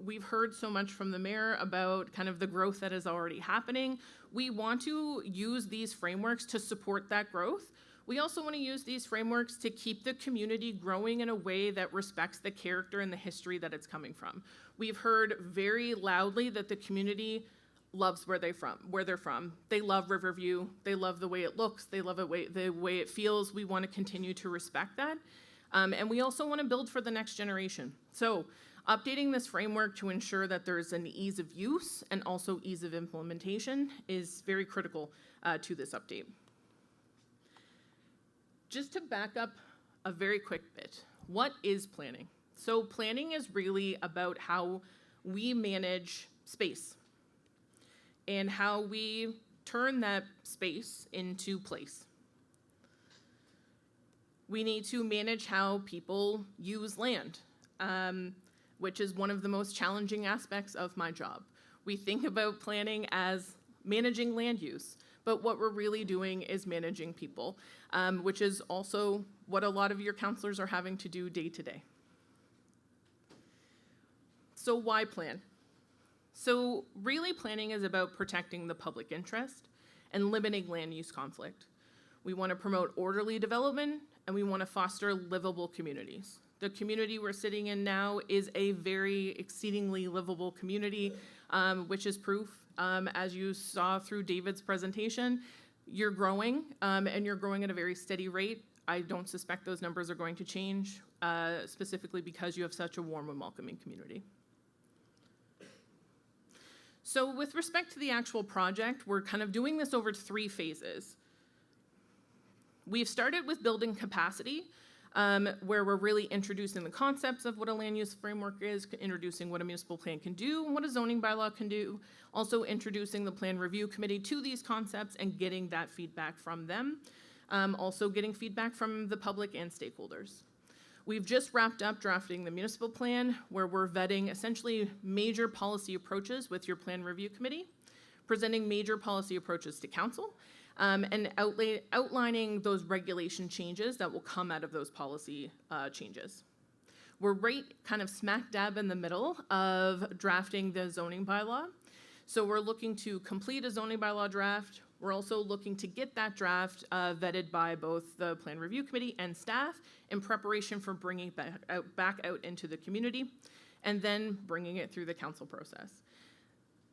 we've heard so much from the mayor about kind of the growth that is already happening. We want to use these frameworks to support that growth. We also want to use these frameworks to keep the community growing in a way that respects the character and the history that it's coming from. We've heard very loudly that the community loves where they're from. They love Riverview. They love the way it looks. They love the way it feels. We want to continue to respect that. And we also want to build for the next generation. So updating this framework to ensure that there's an ease of use and also ease of implementation is very critical to this update. Just to back up a very quick bit, what is planning? So planning is really about how we manage space and how we turn that space into place. We need to manage how people use land, which is one of the most challenging aspects of my job. We think about planning as managing land use, but what we're really doing is managing people, which is also what a lot of your counselors are having to do day to day. So why plan? So really planning is about protecting the public interest and limiting land use conflict. We want to promote orderly development and we want to foster livable communities. The community we're sitting in now is a very exceedingly livable community, which is proof. As you saw through David's presentation, you're growing, and you're growing at a very steady rate. I don't suspect those numbers are going to change, specifically because you have such a warm and welcoming community. So with respect to the actual project, we're kind of doing this over 3 phases. We've started with building capacity, where we're really introducing the concepts of what a land use framework is, introducing what a municipal plan can do and what a zoning bylaw can do, also introducing the plan review committee to these concepts and getting that feedback from them, also getting feedback from the public and stakeholders. We've just wrapped up drafting the municipal plan, where we're vetting essentially major policy approaches with your plan review committee, presenting major policy approaches to council, and outlining those regulation changes that will come out of those policy changes. We're right kind of smack dab in the middle of drafting the zoning bylaw. So we're looking to complete a zoning bylaw draft. We're also looking to get that draft vetted by both the plan review committee and staff in preparation for bringing it back out into the community, and then bringing it through the council process.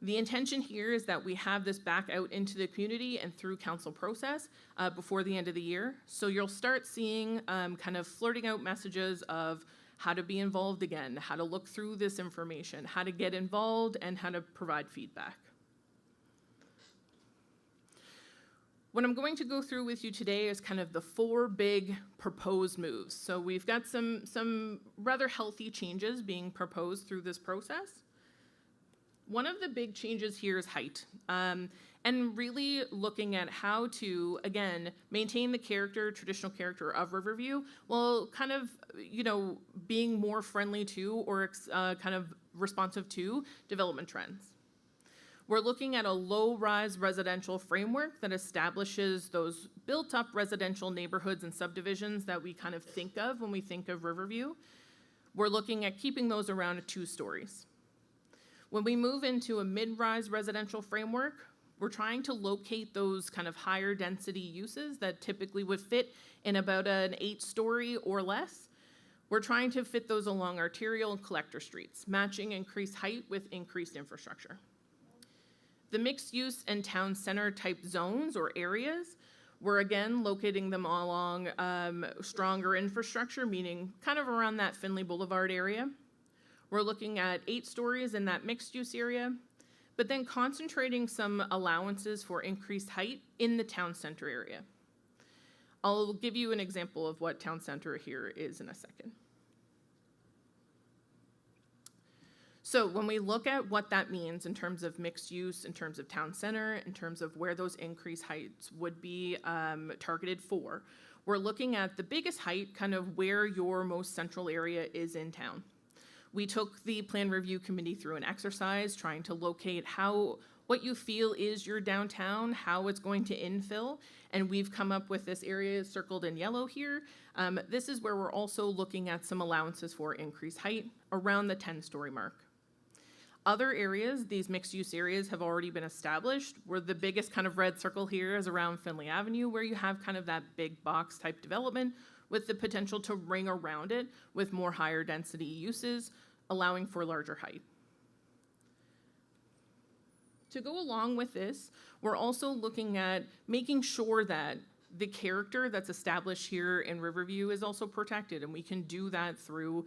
The intention here is that we have this back out into the community and through council process before the end of the year. So you'll start seeing kind of flirting out messages of how to be involved again, how to look through this information, how to get involved, and how to provide feedback. What I'm going to go through with you today is kind of the 4 big proposed moves. So we've got some rather healthy changes being proposed through this process. One of the big changes here is height, and really looking at how to, again, maintain the traditional character of Riverview, while kind of, being more friendly to or kind of responsive to development trends. We're looking at a low-rise residential framework that establishes those built-up residential neighborhoods and subdivisions that we kind of think of when we think of Riverview. We're looking at keeping those around 2 stories. When we move into a mid-rise residential framework, we're trying to locate those kind of higher density uses that typically would fit in about an 8-story or less. We're trying to fit those along arterial and collector streets, matching increased height with increased infrastructure. The mixed use and town center type zones or areas, we're again locating them along stronger infrastructure, meaning kind of around that Finley Boulevard area. We're looking at 8 stories in that mixed use area, but then concentrating some allowances for increased height in the town center area. I'll give you an example of what town center here is in a second. So when we look at what that means in terms of mixed use, in terms of town center, in terms of where those increased heights would be targeted for, we're looking at the biggest height, kind of where your most central area is in town. We took the plan review committee through an exercise trying to locate what you feel is your downtown, how it's going to infill, and we've come up with this area circled in yellow here. This is where we're also looking at some allowances for increased height around the 10-story mark. Other areas, these mixed-use areas have already been established, where the biggest kind of red circle here is around Finley Avenue, where you have kind of that big box type development with the potential to ring around it with more higher density uses, allowing for larger height. To go along with this, we're also looking at making sure that the character that's established here in Riverview is also protected, and we can do that through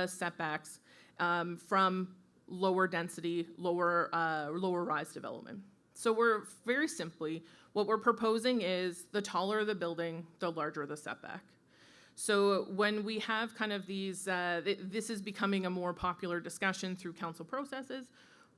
setbacks from lower density, lower rise development. So we're very simply, what we're proposing is the taller the building, the larger the setback. So when we have kind of these, this is becoming a more popular discussion through council processes,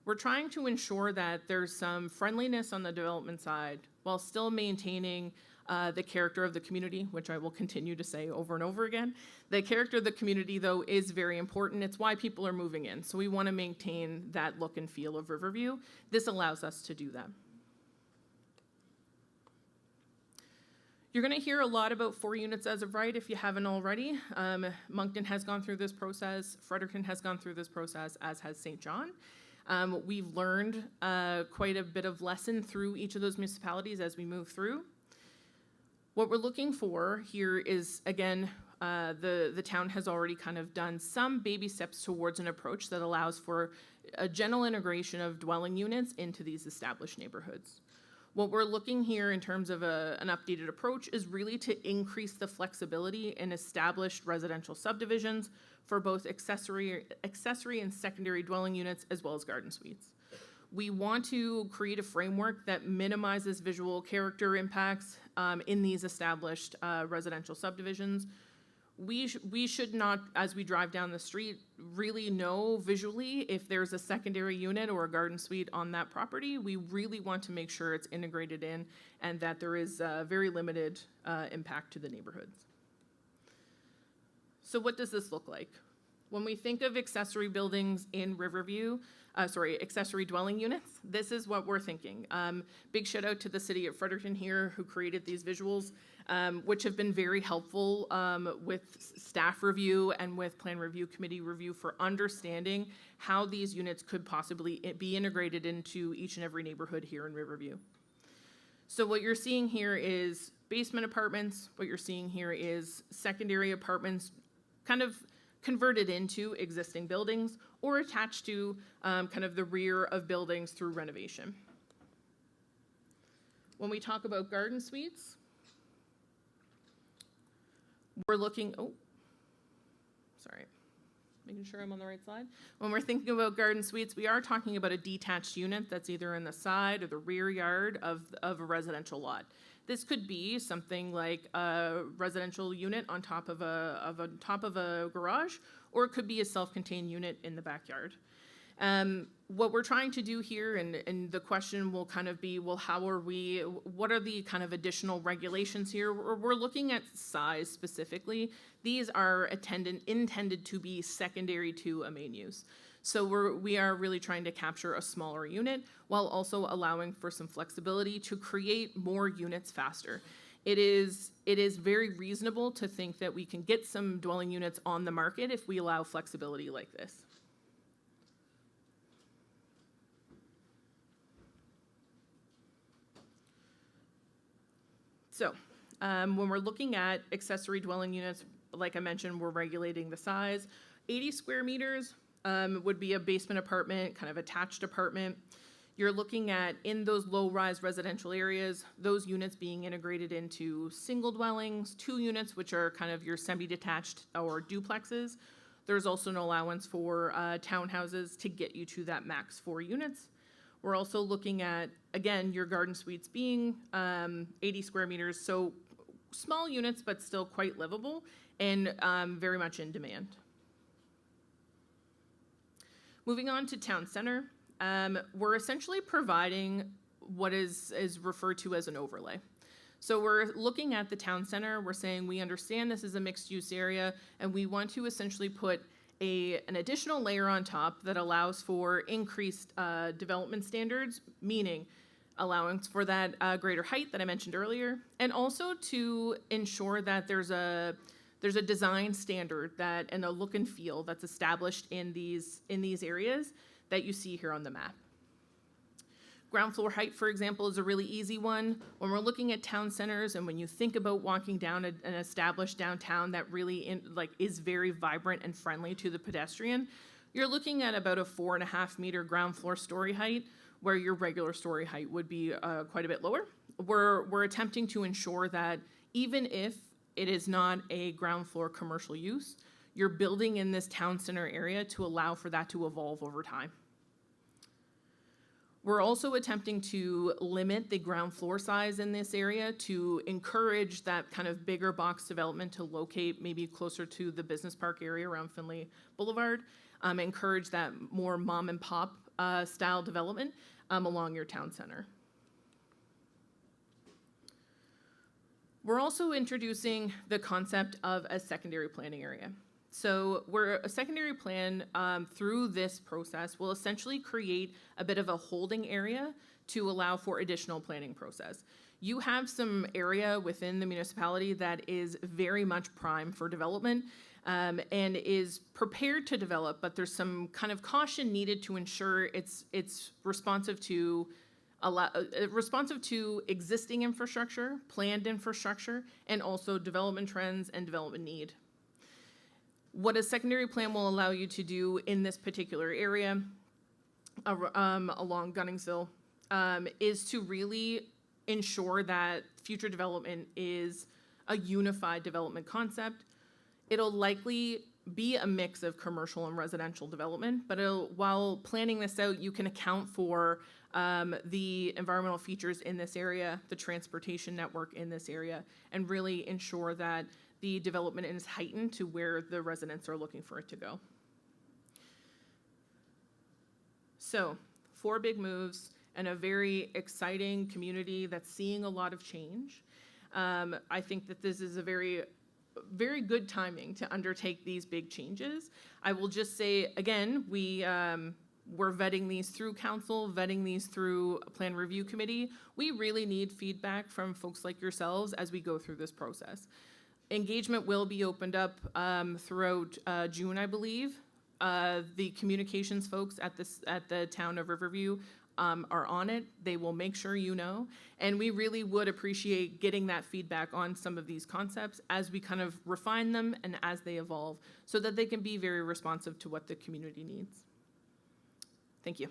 we're trying to ensure that there's some friendliness on the development side while still maintaining the character of the community, which I will continue to say over and over again. The character of the community, though, is very important. It's why people are moving in. So we want to maintain that look and feel of Riverview. This allows us to do that. You're going to hear a lot about 4 units as of right if you haven't already. Moncton has gone through this process. Fredericton has gone through this process, as has St. John. We've learned quite a bit of lesson through each of those municipalities as we move through. What we're looking for here is, again, the town has already kind of done some baby steps towards an approach that allows for a general integration of dwelling units into these established neighborhoods. What we're looking here in terms of an updated approach is really to increase the flexibility in established residential subdivisions for both accessory and secondary dwelling units as well as garden suites. We want to create a framework that minimizes visual character impacts in these established residential subdivisions. We should not, as we drive down the street, really know visually if there's a secondary unit or a garden suite on that property. We really want to make sure it's integrated in and that there is very limited impact to the neighborhoods. So what does this look like? When we think of accessory buildings in Riverview, accessory dwelling units, this is what we're thinking. Big shout out to the city of Fredericton here who created these visuals, which have been very helpful with staff review and with plan review committee review for understanding how these units could possibly be integrated into each and every neighborhood here in Riverview. So what you're seeing here is basement apartments. What you're seeing here is secondary apartments kind of converted into existing buildings or attached to kind of the rear of buildings through renovation. When we talk about garden suites, we're looking, making sure I'm on the right slide. When we're thinking about garden suites, we are talking about a detached unit that's either in the side or the rear yard of a residential lot. This could be something like a residential unit on top of a garage, or it could be a self-contained unit in the backyard. What we're trying to do here, and the question will kind of be, well, what are the kind of additional regulations here? We're looking at size specifically. These are intended to be secondary to a main use. So we are really trying to capture a smaller unit while also allowing for some flexibility to create more units faster. It is very reasonable to think that we can get some dwelling units on the market if we allow flexibility like this. So when we're looking at accessory dwelling units, like I mentioned, we're regulating the size. 80 square meters would be a basement apartment, kind of attached apartment. You're looking at, in those low-rise residential areas, those units being integrated into single dwellings, 2 units, which are kind of your semi-detached or duplexes. There's also an allowance for townhouses to get you to that max 4 units. We're also looking at, again, your garden suites being 80 square meters, so small units, but still quite livable and very much in demand. Moving on to town center, we're essentially providing what is referred to as an overlay. So we're looking at the town center, we're saying we understand this is a mixed use area, and we want to essentially put an additional layer on top that allows for increased development standards, meaning allowing for that greater height that I mentioned earlier, and also to ensure that there's a design standard and a look and feel that's established in these areas that you see here on the map. Ground floor height, for example, is a really easy one. When we're looking at town centers and when you think about walking down an established downtown that really is very vibrant and friendly to the pedestrian, you're looking at about a 4.5 meter ground floor story height, where your regular story height would be quite a bit lower. We're attempting to ensure that even if it is not a ground floor commercial use, you're building in this town center area to allow for that to evolve over time. We're also attempting to limit the ground floor size in this area to encourage that kind of bigger box development to locate maybe closer to the business park area around Finley Boulevard, encourage that more mom and pop style development along your town center. We're also introducing the concept of a secondary planning area. So a secondary plan through this process will essentially create a bit of a holding area to allow for additional planning process. You have some area within the municipality that is very much prime for development and is prepared to develop, but there's some kind of caution needed to ensure it's responsive to existing infrastructure, planned infrastructure, and also development trends and development need. What a secondary plan will allow you to do in this particular area along Gunningsville is to really ensure that future development is a unified development concept. It'll likely be a mix of commercial and residential development, but while planning this out, you can account for the environmental features in this area, the transportation network in this area, and really ensure that the development is heightened to where the residents are looking for it to go. So, 4 big moves and a very exciting community that's seeing a lot of change. I think that this is a very good timing to undertake these big changes. I will just say, again, we're vetting these through council, vetting these through a plan review committee. We really need feedback from folks like yourselves as we go through this process. Engagement will be opened up throughout June, I believe. The communications folks at the town of Riverview are on it. They will make sure you know. And we really would appreciate getting that feedback on some of these concepts as we kind of refine them and as they evolve so that they can be very responsive to what the community needs. Thank you.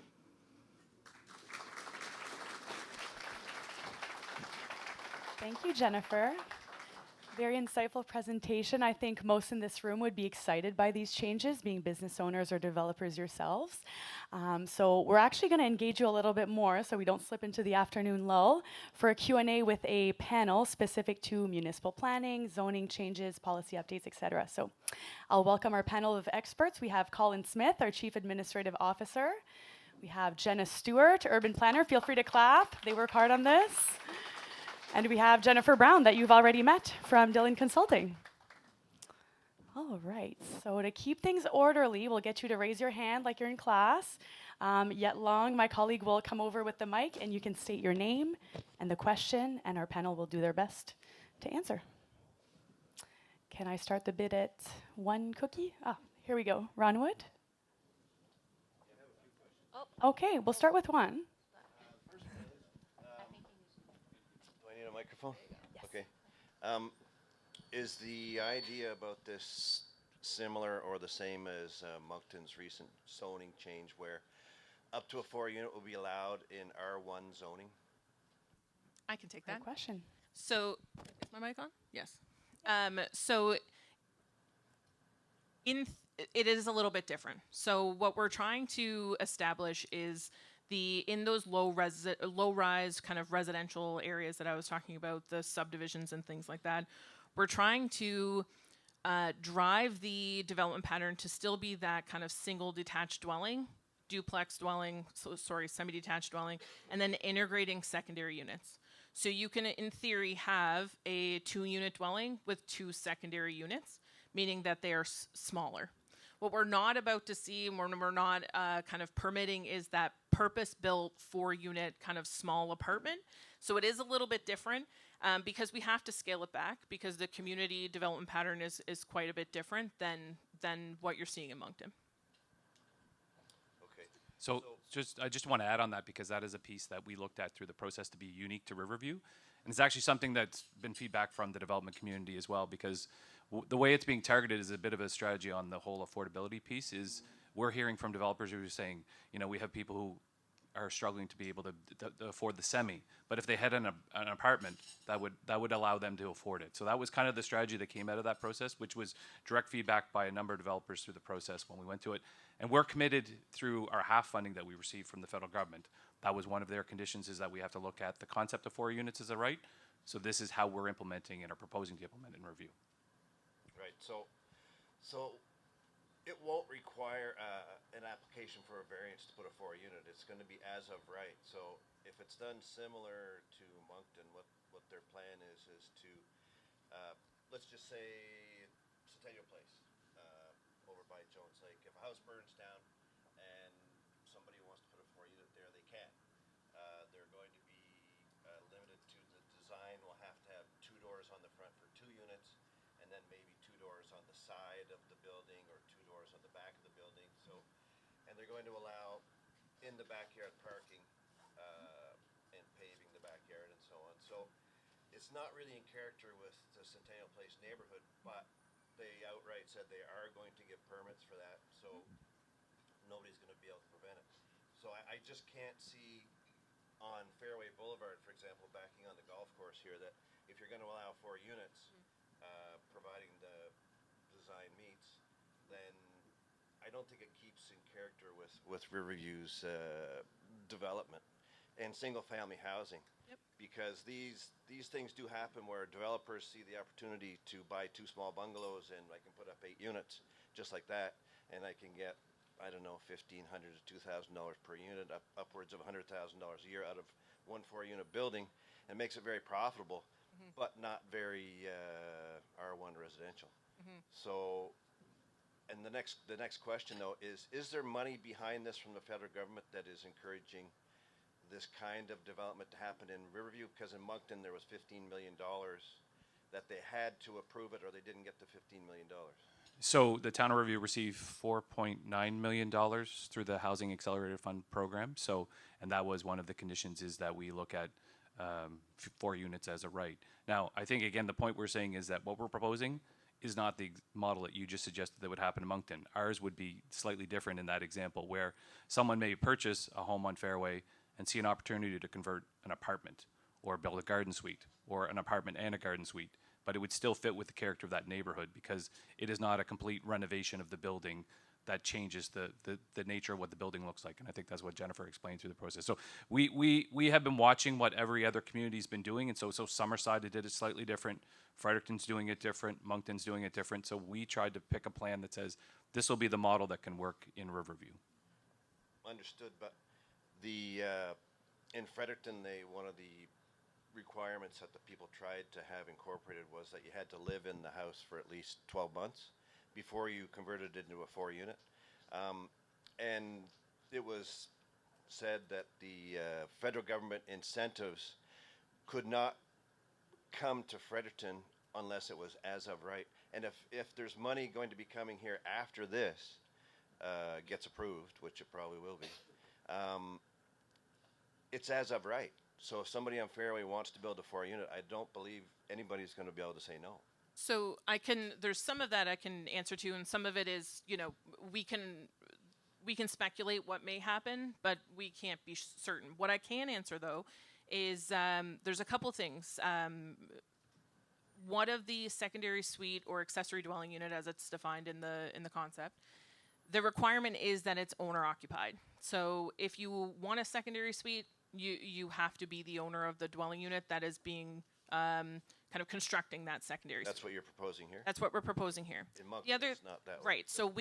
Thank you, Jennifer. Very insightful presentation. I think most in this room would be excited by these changes, being business owners or developers yourselves. So we're actually going to engage you a little bit more so we don't slip into the afternoon lull for a Q&A with a panel specific to municipal planning, zoning changes, policy updates, etc. So I'll welcome our panel of experts. We have Colin Smith, our Chief Administrative Officer. We have Jenna Stewart, Urban Planner. Feel free to clap. They work hard on this. And we have Jennifer Brown that you've already met from Dillon Consulting. All right, so to keep things orderly, we'll get you to raise your hand like you're in class. Yet Long, my colleague, will come over with the mic and you can state your name and the question and our panel will do their best to answer. Can I start the bid at 1 cookie? Ah, here we go. Ron Wood? Okay, we'll start with 1. Microphone? Yes. Okay. Is the idea about this similar or the same as Moncton's recent zoning change where up to a 4-unit will be allowed in R1 zoning? I can take that. Good question. So, is my mic on? Yes. So, it is a little bit different. So, what we're trying to establish is in those low-rise kind of residential areas that I was talking about, the subdivisions and things like that, we're trying to drive the development pattern to still be that kind of single detached dwelling, duplex dwelling, semi-detached dwelling, and then integrating secondary units. So you can, in theory, have a 2-unit dwelling with 2 secondary units, meaning that they are smaller. What we're not about to see, and we're not kind of permitting, is that purpose-built 4-unit kind of small apartment. So it is a little bit different because we have to scale it back because the community development pattern is quite a bit different than what you're seeing in Moncton. Okay. So I just want to add on that because that is a piece that we looked at through the process to be unique to Riverview. And it's actually something that's been feedback from the development community as well because the way it's being targeted is a bit of a strategy on the whole affordability piece is we're hearing from developers who are saying, you know, we have people who are struggling to be able to afford the semi, but if they had an apartment, that would allow them to afford it. So that was kind of the strategy that came out of that process, which was direct feedback by a number of developers through the process when we went to it. And we're committed through our half funding that we received from the federal government. That was one of their conditions is that we have to look at the concept of 4 units as a right. So this is how we're implementing and are proposing to implement in Review. Right. So it won't require an application for a variance to put a 4-unit. It's going to be as of right. So if it's done similar to Moncton, what their plan is to let's just say Centennial Place over by Jones Lake. If a house burns down and somebody wants to put a 4-unit there, they can. They're going to be limited to the design. Will have to have 2 doors on the front for 2 units, and then maybe 2 doors on the side of the building or 2 doors on the back of the building. So, and they're going to allow in the backyard parking and paving the backyard and so on. So it's not really in character with the Centennial Place neighborhood, but they outright said they are going to get permits for that, so nobody's gonna be able to prevent it. So I just can't see on Fairway Boulevard, for example, backing on the golf course here, that if you're gonna allow 4 units, providing the design meets, then I don't think it keeps in character with Riverview's development and single-family housing. Yep. Because these things do happen where developers see the opportunity to buy 2 small bungalows and I can put up 8 units just like that, and I can get, I don't know, $1,500 to $2,000 per unit, upwards of $100,000 a year out of 1 4-unit building, and makes it very profitable, but not very R1 residential. So, and the next question though is there money behind this from the federal government that is encouraging this kind of development to happen in Riverview? Because in Moncton there was $15 million that they had to approve it, or they didn't get the $15 million. So the town of Riverview received $4.9 million through the Housing Accelerator Fund program. So, and that was one of the conditions, is that we look at 4 units as a right. Now, I think again, the point we're saying is that what we're proposing is not the model that you just suggested that would happen in Moncton. Ours would be slightly different in that example, where someone may purchase a home on Fairway and see an opportunity to convert an apartment or build a garden suite, or an apartment and a garden suite, but it would still fit with the character of that neighborhood, because it is not a complete renovation of the building that changes the nature of what the building looks like. And I think that's what Jennifer explained through the process. So we have been watching what every other community's been doing, and so Summerside did it slightly different, Fredericton's doing it different, Moncton's doing it different. So we tried to pick a plan that says this will be the model that can work in Riverview. Understood, but the in Fredericton, one of the requirements that the people tried to have incorporated was that you had to live in the house for at least 12 months before you converted it into a 4-unit. And it was said that the federal government incentives could not come to Fredericton unless it was as of right. And if there's money going to be coming here after this gets approved, which it probably will be, it's as of right. So if somebody on Fairway wants to build a 4-unit, I don't believe anybody's going to be able to say no. So there's some of that I can answer to, and some of it is, we can speculate what may happen, but we can't be certain. What I can answer though is there's a couple things. One of the secondary suite or accessory dwelling unit, as it's defined in the concept, the requirement is that it's owner occupied. So if you want a secondary suite, you have to be the owner of the dwelling unit that is being kind of constructing that secondary That's suite. what you're proposing here? That's what we're proposing here. In Moncton, The other, it's not that way. right. So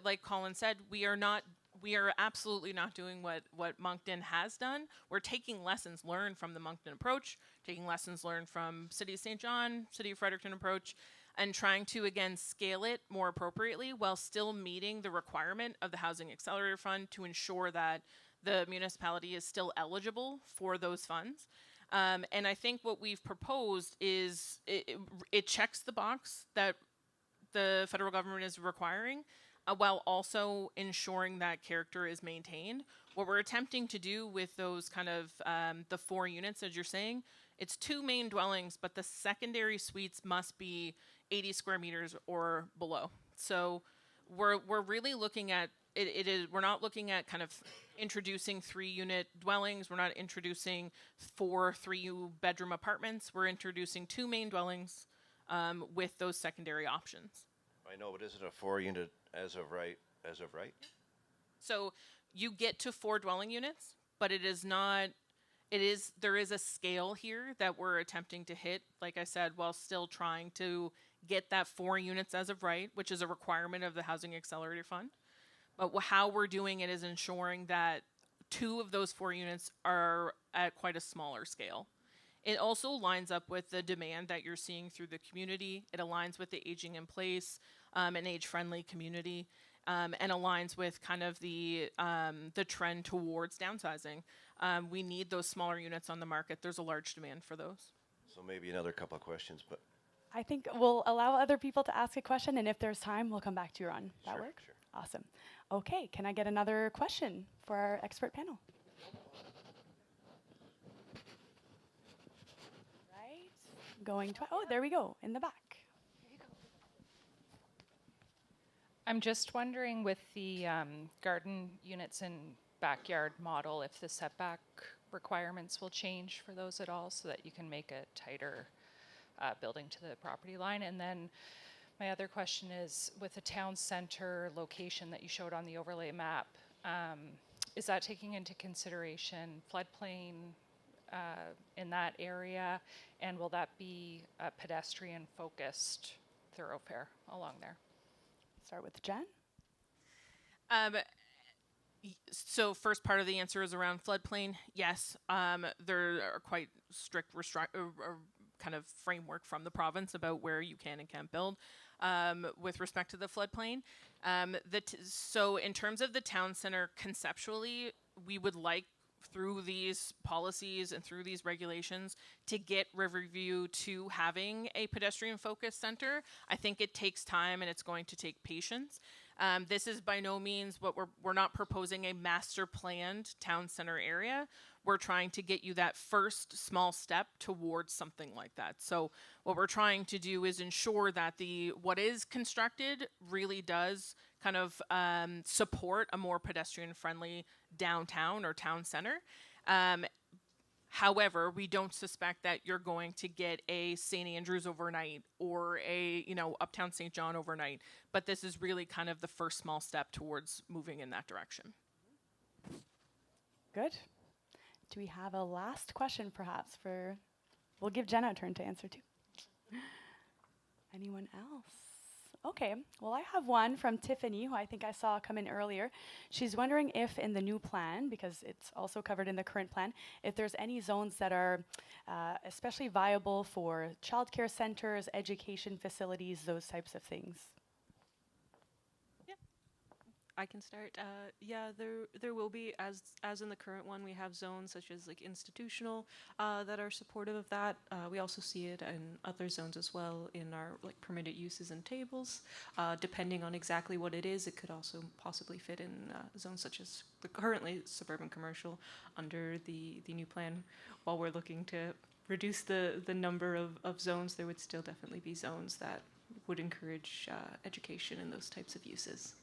like Colin said, we are absolutely not doing what Moncton has done. We're taking lessons learned from the Moncton approach, taking lessons learned from City of St. John, City of Fredericton approach, and trying to, again, scale it more appropriately while still meeting the requirement of the Housing Accelerator Fund to ensure that the municipality is still eligible for those funds. And I think what we've proposed is it checks the box that the federal government is requiring, while also ensuring that character is maintained. What we're attempting to do with those kind of the 4 units, as you're saying, it's 2 main dwellings, but the secondary suites must be 80 square meters or below. So we're really looking at we're not looking at kind of introducing 3-unit dwellings. We're not introducing 4 3-bedroom apartments. We're introducing 2 main dwellings with those secondary options. I know, but is it a 4-unit as of right? So you get to 4 dwelling units, but it is not. There is a scale here that we're attempting to hit, like I said, while still trying to get that 4 units as of right, which is a requirement of the Housing Accelerator Fund. But how we're doing it is ensuring that 2 of those 4 units are at quite a smaller scale. It also lines up with the demand that you're seeing through the community. It aligns with the aging in place, an age-friendly community, and aligns with kind of the trend towards downsizing. We need those smaller units on the market. There's a large demand for those. So maybe another couple of questions, but I think we'll allow other people to ask a question, and if there's time, we'll come back to you, Ron. That Sure, work? sure. Awesome. Okay, can I get another question for our expert panel? Right, going to, oh, there we go, in the back. I'm just wondering with the garden units and backyard model, if the setback requirements will change for those at all so that you can make a tighter building to the property line. And then my other question is with the town center location that you showed on the overlay map, is that taking into consideration floodplain in that area? And will that be a pedestrian focused thoroughfare along there? Start with Jen. So first part of the answer is around floodplain. Yes, there are quite strict kind of framework from the province about where you can and can't build with respect to the floodplain. So in terms of the town center, conceptually, we would like through these policies and through these regulations to get Riverview to having a pedestrian focused center. I think it takes time and it's going to take patience. This is by no means what we're not proposing a master planned town center area. We're trying to get you that first small step towards something like that. So what we're trying to do is ensure that what is constructed really does kind of support a more pedestrian friendly downtown or town center. However, we don't suspect that you're going to get a St. Andrews overnight or a, Uptown St. John overnight, but this is really kind of the first small step towards moving in that direction. Good. Do we have a last question perhaps we'll give Jenna a turn to answer too. Anyone else? Okay, well I have one from Tiffany, who I think I saw come in earlier. She's wondering if in the new plan, because it's also covered in the current plan, if there's any zones that are especially viable for childcare centers, education facilities, those types of things. I can start. Yeah, there will be, as in the current one, we have zones such as like institutional that are supportive of that. We also see it in other zones as well in our like permitted uses and tables. Depending on exactly what it is, it could also possibly fit in zones such as the currently suburban commercial under the new plan. While we're looking to reduce the number of zones, there would still definitely be zones that would encourage education in those types of uses.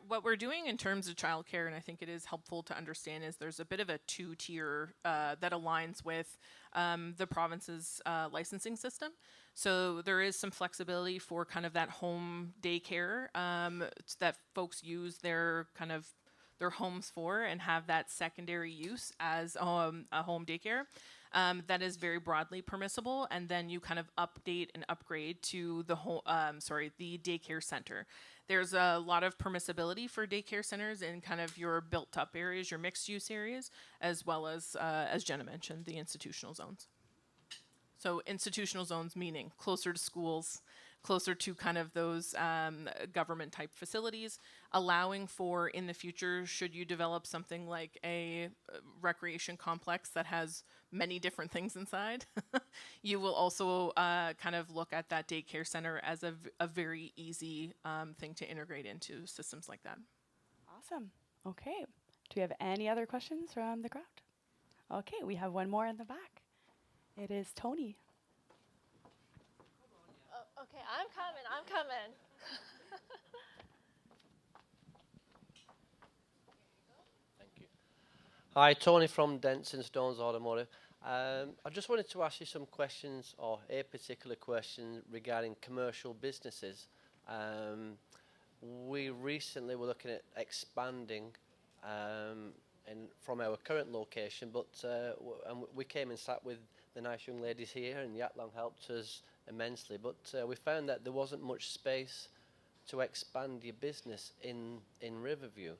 What we're doing in terms of childcare, and I think it is helpful to understand, is there's a bit of a two-tier that aligns with the province's licensing system. So there is some flexibility for kind of that home daycare that folks use their homes for and have that secondary use as a home daycare. That is very broadly permissible, and then you kind of update and upgrade to the the daycare center. There's a lot of permissibility for daycare centers in kind of your built-up areas, your mixed-use areas, as well as Jenna mentioned, the institutional zones. So institutional zones meaning closer to schools, closer to kind of those government-type facilities, allowing for in the future, should you develop something like a recreation complex that has many different things inside, you will also kind of look at that daycare center as a very easy thing to integrate into systems like that. Awesome. Okay. Do we have any other questions from the crowd? Okay, we have one more in the back. It is Tony. Oh, okay, I'm coming. Thank you. Hi, Tony from Dents and Stones Automotive. I just wanted to ask you some questions, or a particular question regarding commercial businesses. We recently were looking at expanding from our current location, but we came and sat with the nice young ladies here, and Yatlong helped us immensely. But we found that there wasn't much space to expand your business in Riverview.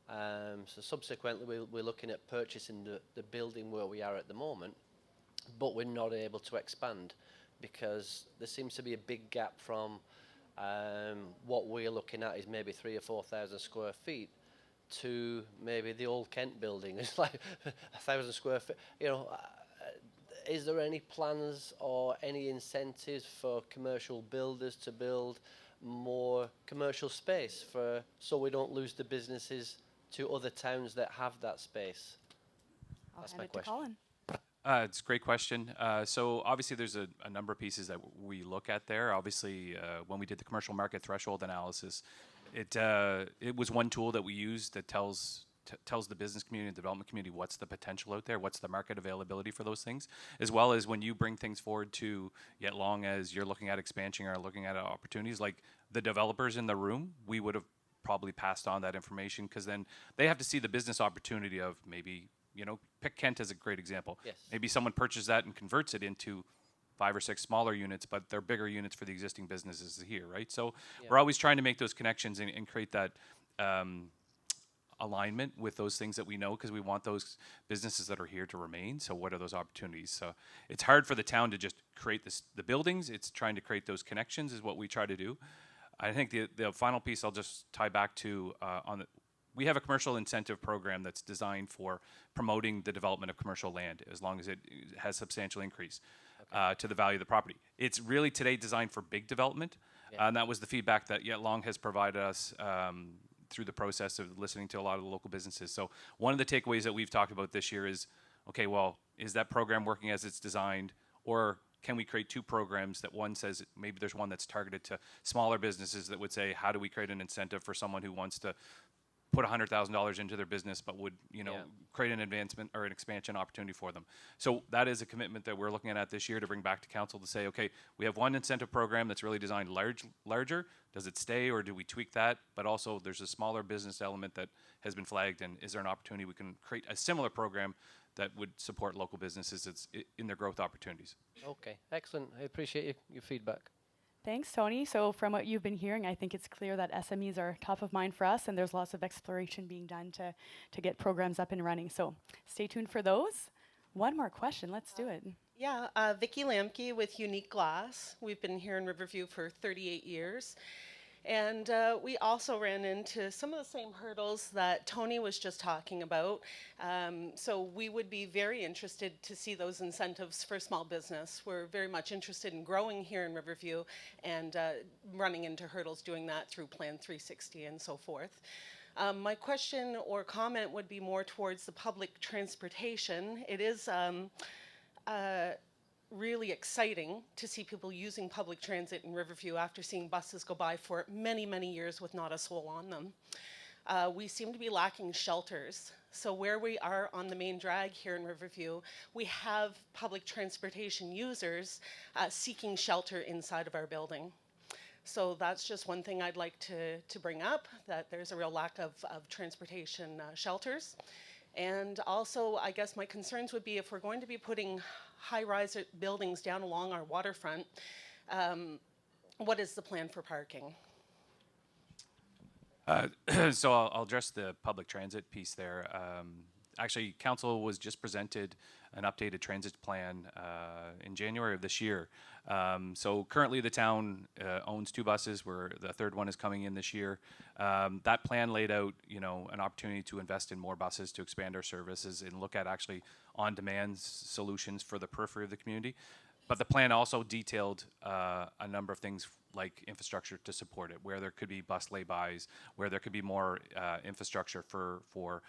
So subsequently, we're looking at purchasing the building where we are at the moment, but we're not able to expand because there seems to be a big gap from what we're looking at is maybe 3,000 or 4,000 square feet to maybe the old Kent building. It's like 1,000 square feet. Is there any plans or any incentives for commercial builders to build more commercial space so we don't lose the businesses to other towns that have that space? I'll That's hand my it question. to Colin. It's a great question. So obviously there's a number of pieces that we look at there. Obviously, when we did the commercial market threshold analysis, it was one tool that we used that tells the business community and development community what's the potential out there, what's the market availability for those things, as well as when you bring things forward to yet long as you're looking at expansion or looking at opportunities, like the developers in the room, we would have probably passed on that information because then they have to see the business opportunity of maybe, pick Kent as a great example. Yes. Maybe someone purchases that and converts it into 5 or 6 smaller units, but they're bigger units for the existing businesses here, right? So we're always trying to make those connections and create that alignment with those things that we know because we want those businesses that are here to remain. So what are those opportunities? So it's hard for the town to just create the buildings. It's trying to create those connections is what we try to do. I think the final piece I'll just tie back to we have a commercial incentive program that's designed for promoting the development of commercial land as long as it has substantial increase to the value of the property. It's really today designed for big development, and that was the feedback that Yet Long has provided us through the process of listening to a lot of the local businesses. So one of the takeaways that we've talked about this year is, okay, well, is that program working as it's designed, or can we create 2 programs that one says maybe there's one that's targeted to smaller businesses that would say, how do we create an incentive for someone who wants to put $100,000 into their business, but would create an advancement or an expansion opportunity for them. So that is a commitment that we're looking at this year to bring back to council to say, okay, we have one incentive program that's really designed larger. Does it stay or do we tweak that? But also there's a smaller business element that has been flagged, and is there an opportunity we can create a similar program that would support local businesses in their growth opportunities? Okay, excellent. I appreciate your feedback. Thanks, Tony. So from what you've been hearing, I think it's clear that SMEs are top of mind for us, and there's lots of exploration being done to get programs up and running. So stay tuned for those. One more question. Let's do it. Yeah, Vicki Lamke with Unique Glass. We've been here in Riverview for 38 years. And we also ran into some of the same hurdles that Tony was just talking about. So we would be very interested to see those incentives for small business. We're very much interested in growing here in Riverview and running into hurdles doing that through Plan 360 and so forth. My question or comment would be more towards the public transportation. It is really exciting to see people using public transit in Riverview after seeing buses go by for many, many years with not a soul on them. We seem to be lacking shelters. So where we are on the main drag here in Riverview, we have public transportation users seeking shelter inside of our building. So that's just one thing I'd like to bring up, that there's a real lack of transportation shelters. And also, I guess my concerns would be if we're going to be putting high-rise buildings down along our waterfront, what is the plan for parking? So I'll address the public transit piece there. Actually, council was just presented an updated transit plan in January of this year. So currently the town owns 2 buses, where the third one is coming in this year. That plan laid out, an opportunity to invest in more buses to expand our services and look at actually on-demand solutions for the periphery of the community. But the plan also detailed a number of things like infrastructure to support it, where there could be bus laybys, where there could be more infrastructure for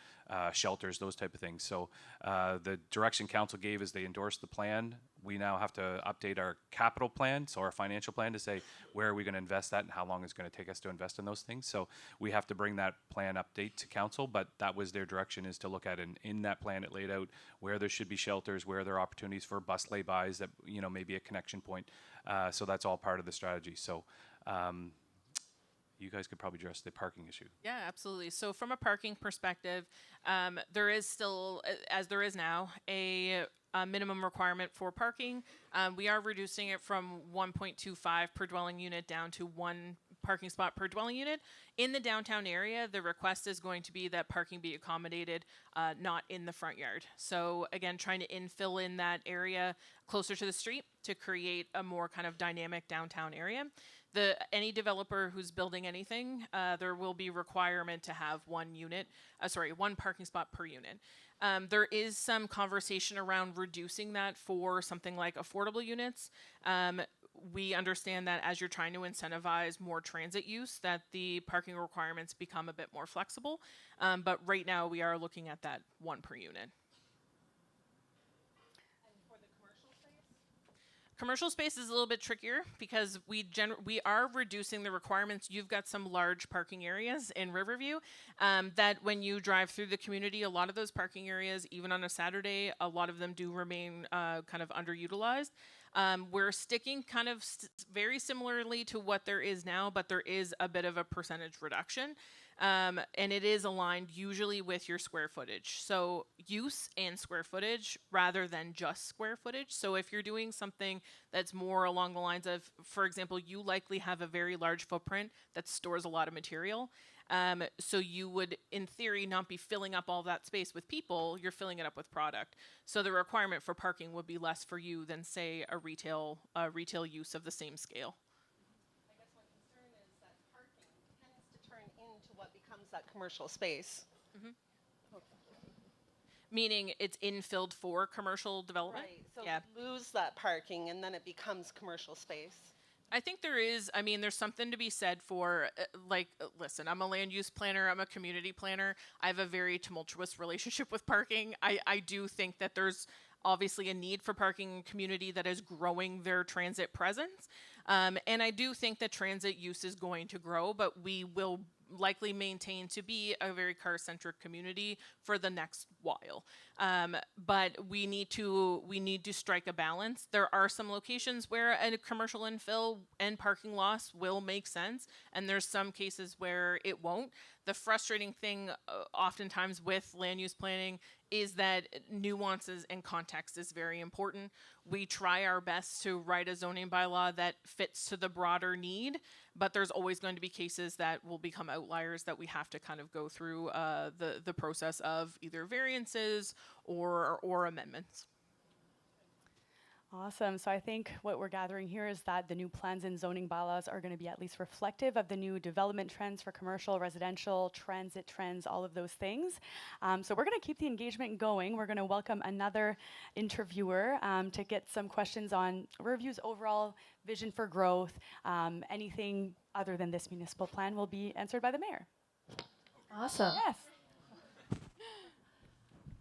shelters, those type of things. So the direction council gave as they endorsed the plan, we now have to update our capital plan, so our financial plan, to say where are we going to invest that and how long it's going to take us to invest in those things. So we have to bring that plan update to council, but that was their direction, is to look at, and in that plan it laid out where there should be shelters, where there are opportunities for bus laybys that may be a connection point. So that's all part of the strategy. So you guys could probably address the parking issue. Yeah, absolutely. So from a parking perspective, there is still, as there is now, a minimum requirement for parking. We are reducing it from 1.25 per dwelling unit down to 1 parking spot per dwelling unit. In the downtown area, the request is going to be that parking be accommodated, not in the front yard. So again, trying to infill in that area closer to the street to create a more kind of dynamic downtown area. Any developer who's building anything, there will be requirement to have 1 parking spot per unit. There is some conversation around reducing that for something like affordable units. We understand that as you're trying to incentivize more transit use, that the parking requirements become a bit more flexible. But right now we are looking at that 1 per unit. Commercial space is a little bit trickier because we are reducing the requirements. You've got some large parking areas in Riverview that when you drive through the community, a lot of those parking areas, even on a Saturday, a lot of them do remain kind of underutilized. We're sticking kind of very similarly to what there is now, but there is a bit of a percentage reduction. And it is aligned usually with your square footage. So use and square footage rather than just square footage. So if you're doing something that's more along the lines of, for example, you likely have a very large footprint that stores a lot of material. So you would, in theory, not be filling up all that space with people, you're filling it up with product. So the requirement for parking would be less for you than, say, a retail use of the same scale. I guess my concern is that parking tends to turn into what becomes that commercial space. Meaning it's infilled for commercial development? Right, so Yeah. we lose that parking and then it becomes commercial space. I think there's something to be said for, listen, I'm a land use planner, I'm a community planner. I have a very tumultuous relationship with parking. I do think that there's obviously a need for parking in a community that is growing their transit presence. And I do think that transit use is going to grow, but we will likely maintain to be a very car-centric community for the next while. But we need to strike a balance. There are some locations where a commercial infill and parking loss will make sense, and there's some cases where it won't. The frustrating thing oftentimes with land use planning is that nuances and context is very important. We try our best to write a zoning bylaw that fits to the broader need, but there's always going to be cases that will become outliers that we have to kind of go through the process of either variances or amendments. Awesome. So I think what we're gathering here is that the new plans and zoning bylaws are going to be at least reflective of the new development trends for commercial, residential, transit trends, all of those things. So we're going to keep the engagement going. We're going to welcome another interviewer to get some questions on Riverview's overall vision for growth. Anything other than this municipal plan will be answered by the mayor. Awesome. Yes.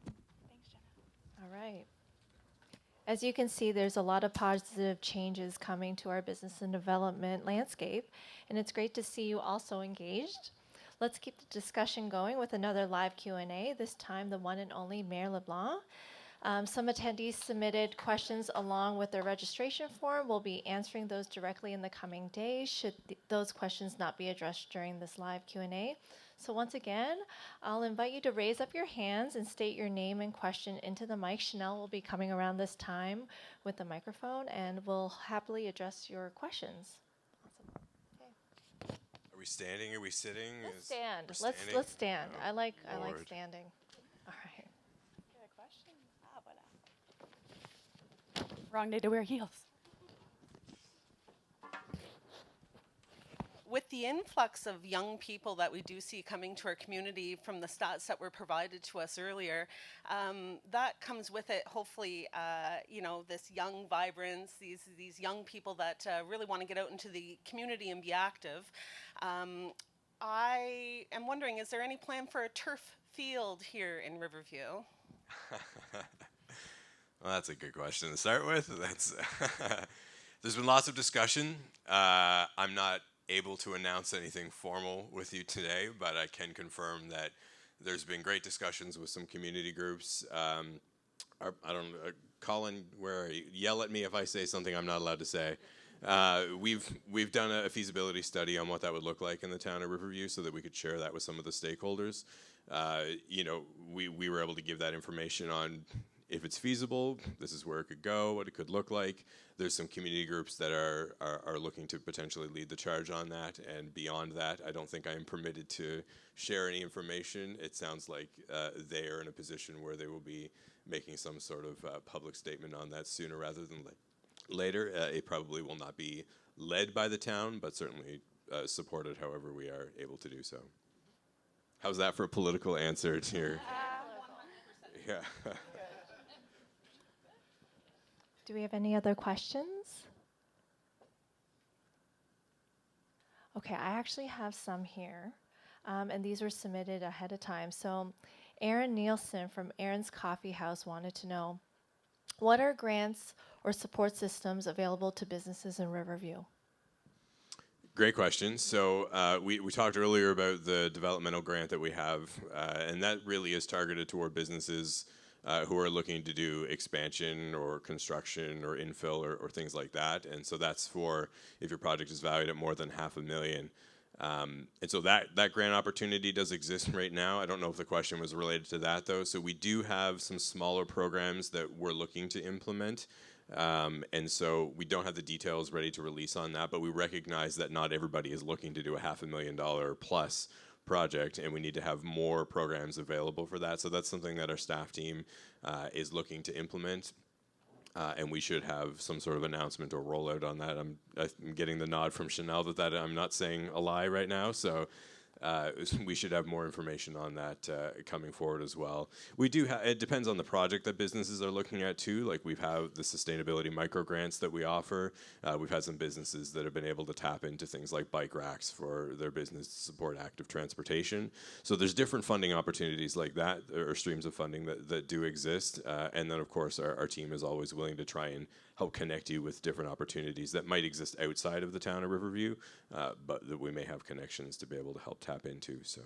Thanks, Jenna. All right. As you can see, there's a lot of positive changes coming to our business and development landscape, and it's great to see you also engaged. Let's keep the discussion going with another live Q&A, this time the one and only Mayor LeBlanc. Some attendees submitted questions along with their registration form. We'll be answering those directly in the coming days should those questions not be addressed during this live Q&A. So once again, I'll invite you to raise up your hands and state your name and question into the mic. Chanel will be coming around this time with the microphone and will happily address your questions. Awesome. Okay. Are we standing? Are we sitting? Let's stand. We're Let's stand. Oh, I like Lord. standing. All right. Good question. Voilà. Wrong day to wear heels. With the influx of young people that we do see coming to our community from the stats that were provided to us earlier, that comes with it, hopefully, this young vibrance, these young people that really want to get out into the community and be active. I am wondering, is there any plan for a turf field here in Riverview? Well, that's a good question to start with. There's been lots of discussion. I'm not able to announce anything formal with you today, but I can confirm that there's been great discussions with some community groups. I don't know, Colin, where are you? Yell at me if I say something I'm not allowed to say. We've done a feasibility study on what that would look like in the town of Riverview so that we could share that with some of the stakeholders. We were able to give that information on if it's feasible, this is where it could go, what it could look like. There's some community groups that are looking to potentially lead the charge on that, and beyond that, I don't think I am permitted to share any information. It sounds like they are in a position where they will be making some sort of public statement on that sooner rather than later. It probably will not be led by the town, but certainly supported however we are able to do so. How's that for a political answer to your... Yeah. Do we have any other questions? Okay, I actually have some here, and these were submitted ahead of time. So Aaron Nielsen from Aaron's Coffee House wanted to know, What are grants or support systems available to businesses in Riverview? Great question. So we talked earlier about the developmental grant that we have, and that really is targeted toward businesses who are looking to do expansion or construction or infill or things like that. And so that's for if your project is valued at more than $500,000. And so that grant opportunity does exist right now. I don't know if the question was related to that, though. So we do have some smaller programs that we're looking to implement. And so we don't have the details ready to release on that, but we recognize that not everybody is looking to do a $500,000 plus project, and we need to have more programs available for that. So that's something that our staff team is looking to implement. And we should have some sort of announcement or rollout on that. I'm getting the nod from Chanel that I'm not saying a lie right now. So we should have more information on that coming forward as well. We do. It depends on the project that businesses are looking at too. Like we've had the sustainability micro grants that we offer. We've had some businesses that have been able to tap into things like bike racks for their business to support active transportation. So there's different funding opportunities like that, or streams of funding that do exist. And then of course our team is always willing to try and help connect you with different opportunities that might exist outside of the town of Riverview, but that we may have connections to be able to help tap into. So.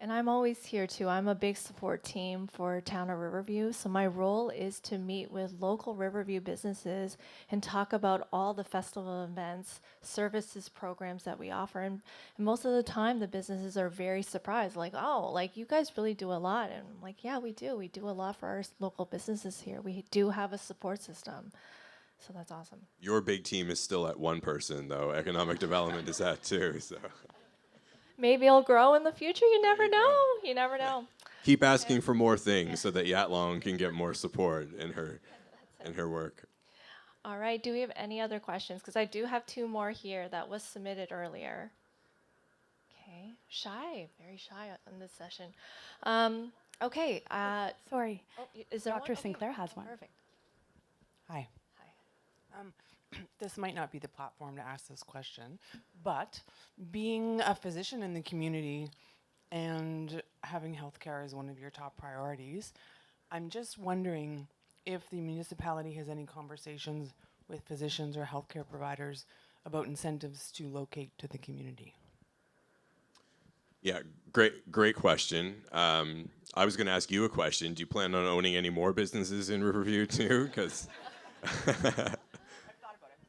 And I'm always here too. I'm a big support team for Town of Riverview. So my role is to meet with local Riverview businesses and talk about all the festival events, services, programs that we offer. And most of the time the businesses are very surprised, like, oh, like you guys really do a lot. And I'm like, yeah, we do. We do a lot for our local businesses here. We do have a support system. So that's awesome. Your big team is still at one person, though. Economic development is at two. So. Maybe it'll grow in the future. You never know. You never know. Keep asking for more things so that Yatlong can get more support in her work. All right. Do we have any other questions? Because I do have two more here that was submitted earlier. Okay. Shy. Very shy in this session. Okay. Sorry. Is there Dr. one? Sinclair has one. Perfect. Hi. This might not be the platform to ask this question, but being a physician in the community and having healthcare as one of your top priorities, I'm just wondering if the municipality has any conversations with physicians or healthcare providers about incentives to locate to the community. Yeah, great question. I was going to ask you a question. Do you plan on owning any more businesses in Riverview too? Because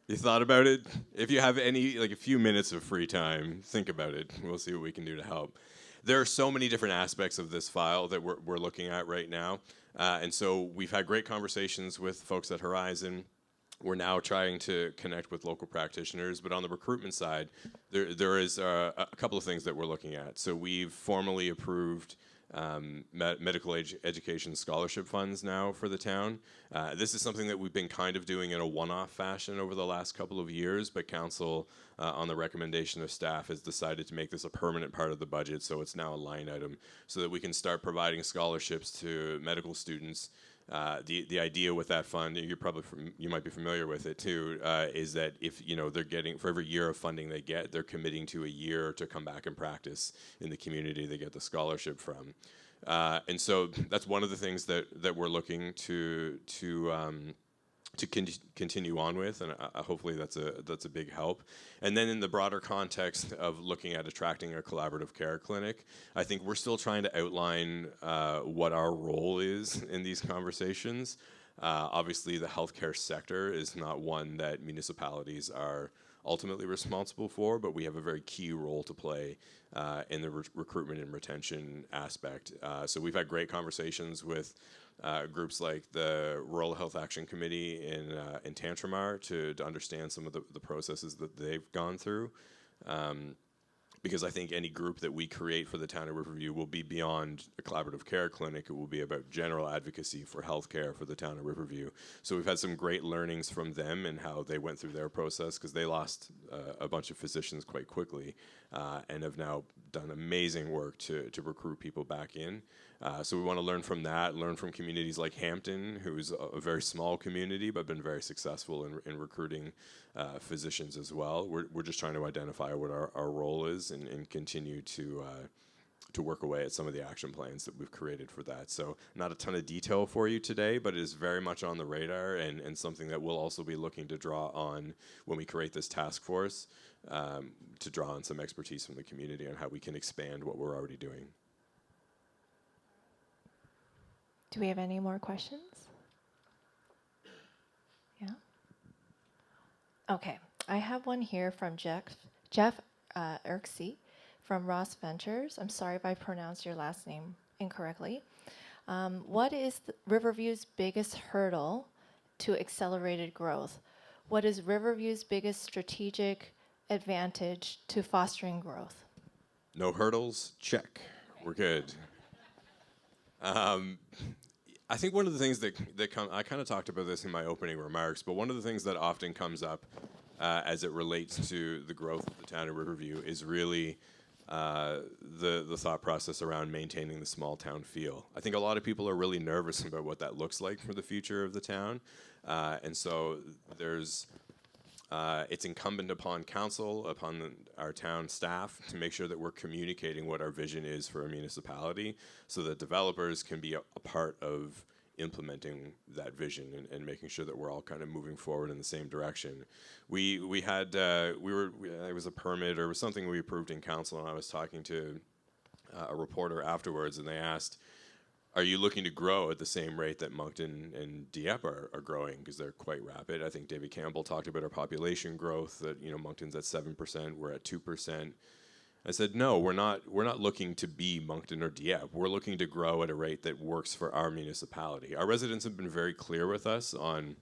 you thought about it? If you have a few minutes of free time, think about it. We'll see what we can do to help. There are so many different aspects of this file that we're looking at right now. And so we've had great conversations with folks at Horizon. We're now trying to connect with local practitioners. But on the recruitment side, there is a couple of things that we're looking at. So we've formally approved medical education scholarship funds now for the town. This is something that we've been kind of doing in a one-off fashion over the last couple of years, but council, on the recommendation of staff, has decided to make this a permanent part of the budget, so it's now a line item, so that we can start providing scholarships to medical students. The idea with that fund, you might be familiar with it too, is that if they're getting, for every year of funding they get, they're committing to a year to come back and practice in the community they get the scholarship from. And so that's one of the things that we're looking to continue on with, and hopefully that's a big help. And then in the broader context of looking at attracting a collaborative care clinic, I think we're still trying to outline what our role is in these conversations. Obviously, the healthcare sector is not one that municipalities are ultimately responsible for, but we have a very key role to play in the recruitment and retention aspect. So we've had great conversations with groups like the Rural Health Action Committee in Tantramar to understand some of the processes that they've gone through. Because I think any group that we create for the town of Riverview will be beyond a collaborative care clinic. It will be about general advocacy for healthcare for the town of Riverview. So we've had some great learnings from them and how they went through their process, because they lost a bunch of physicians quite quickly and have now done amazing work to recruit people back in. So we want to learn from that, learn from communities like Hampton, who's a very small community but been very successful in recruiting physicians as well. We're just trying to identify what our role is and continue to work away at some of the action plans that we've created for that. So not a ton of detail for you today, but it is very much on the radar and something that we'll also be looking to draw on when we create this task force, to draw on some expertise from the community on how we can expand what we're already doing. Do we have any more questions? Yeah? Okay, I have one here from Jeff Erksey from Ross Ventures. I'm sorry if I pronounced your last name incorrectly. What is Riverview's biggest hurdle to accelerated growth? What is Riverview's biggest strategic advantage to fostering growth? No hurdles, check. We're good. I think one of the things that I kind of talked about this in my opening remarks, but one of the things that often comes up as it relates to the growth of the town of Riverview is really the thought process around maintaining the small town feel. I think a lot of people are really nervous about what that looks like for the future of the town, and so it's incumbent upon council, upon our town staff, to make sure that we're communicating what our vision is for a municipality so that developers can be a part of implementing that vision and making sure that we're all kind of moving forward in the same direction. It was a permit or it was something we approved in council, and I was talking to a reporter afterwards, and they asked, are you looking to grow at the same rate that Moncton and Dieppe are growing? Because they're quite rapid. I think David Campbell talked about our population growth, that Moncton's at 7%, we're at 2%. I said, no, we're not looking to be Moncton or Dieppe. We're looking to grow at a rate that works for our municipality. Our residents have been very clear with us on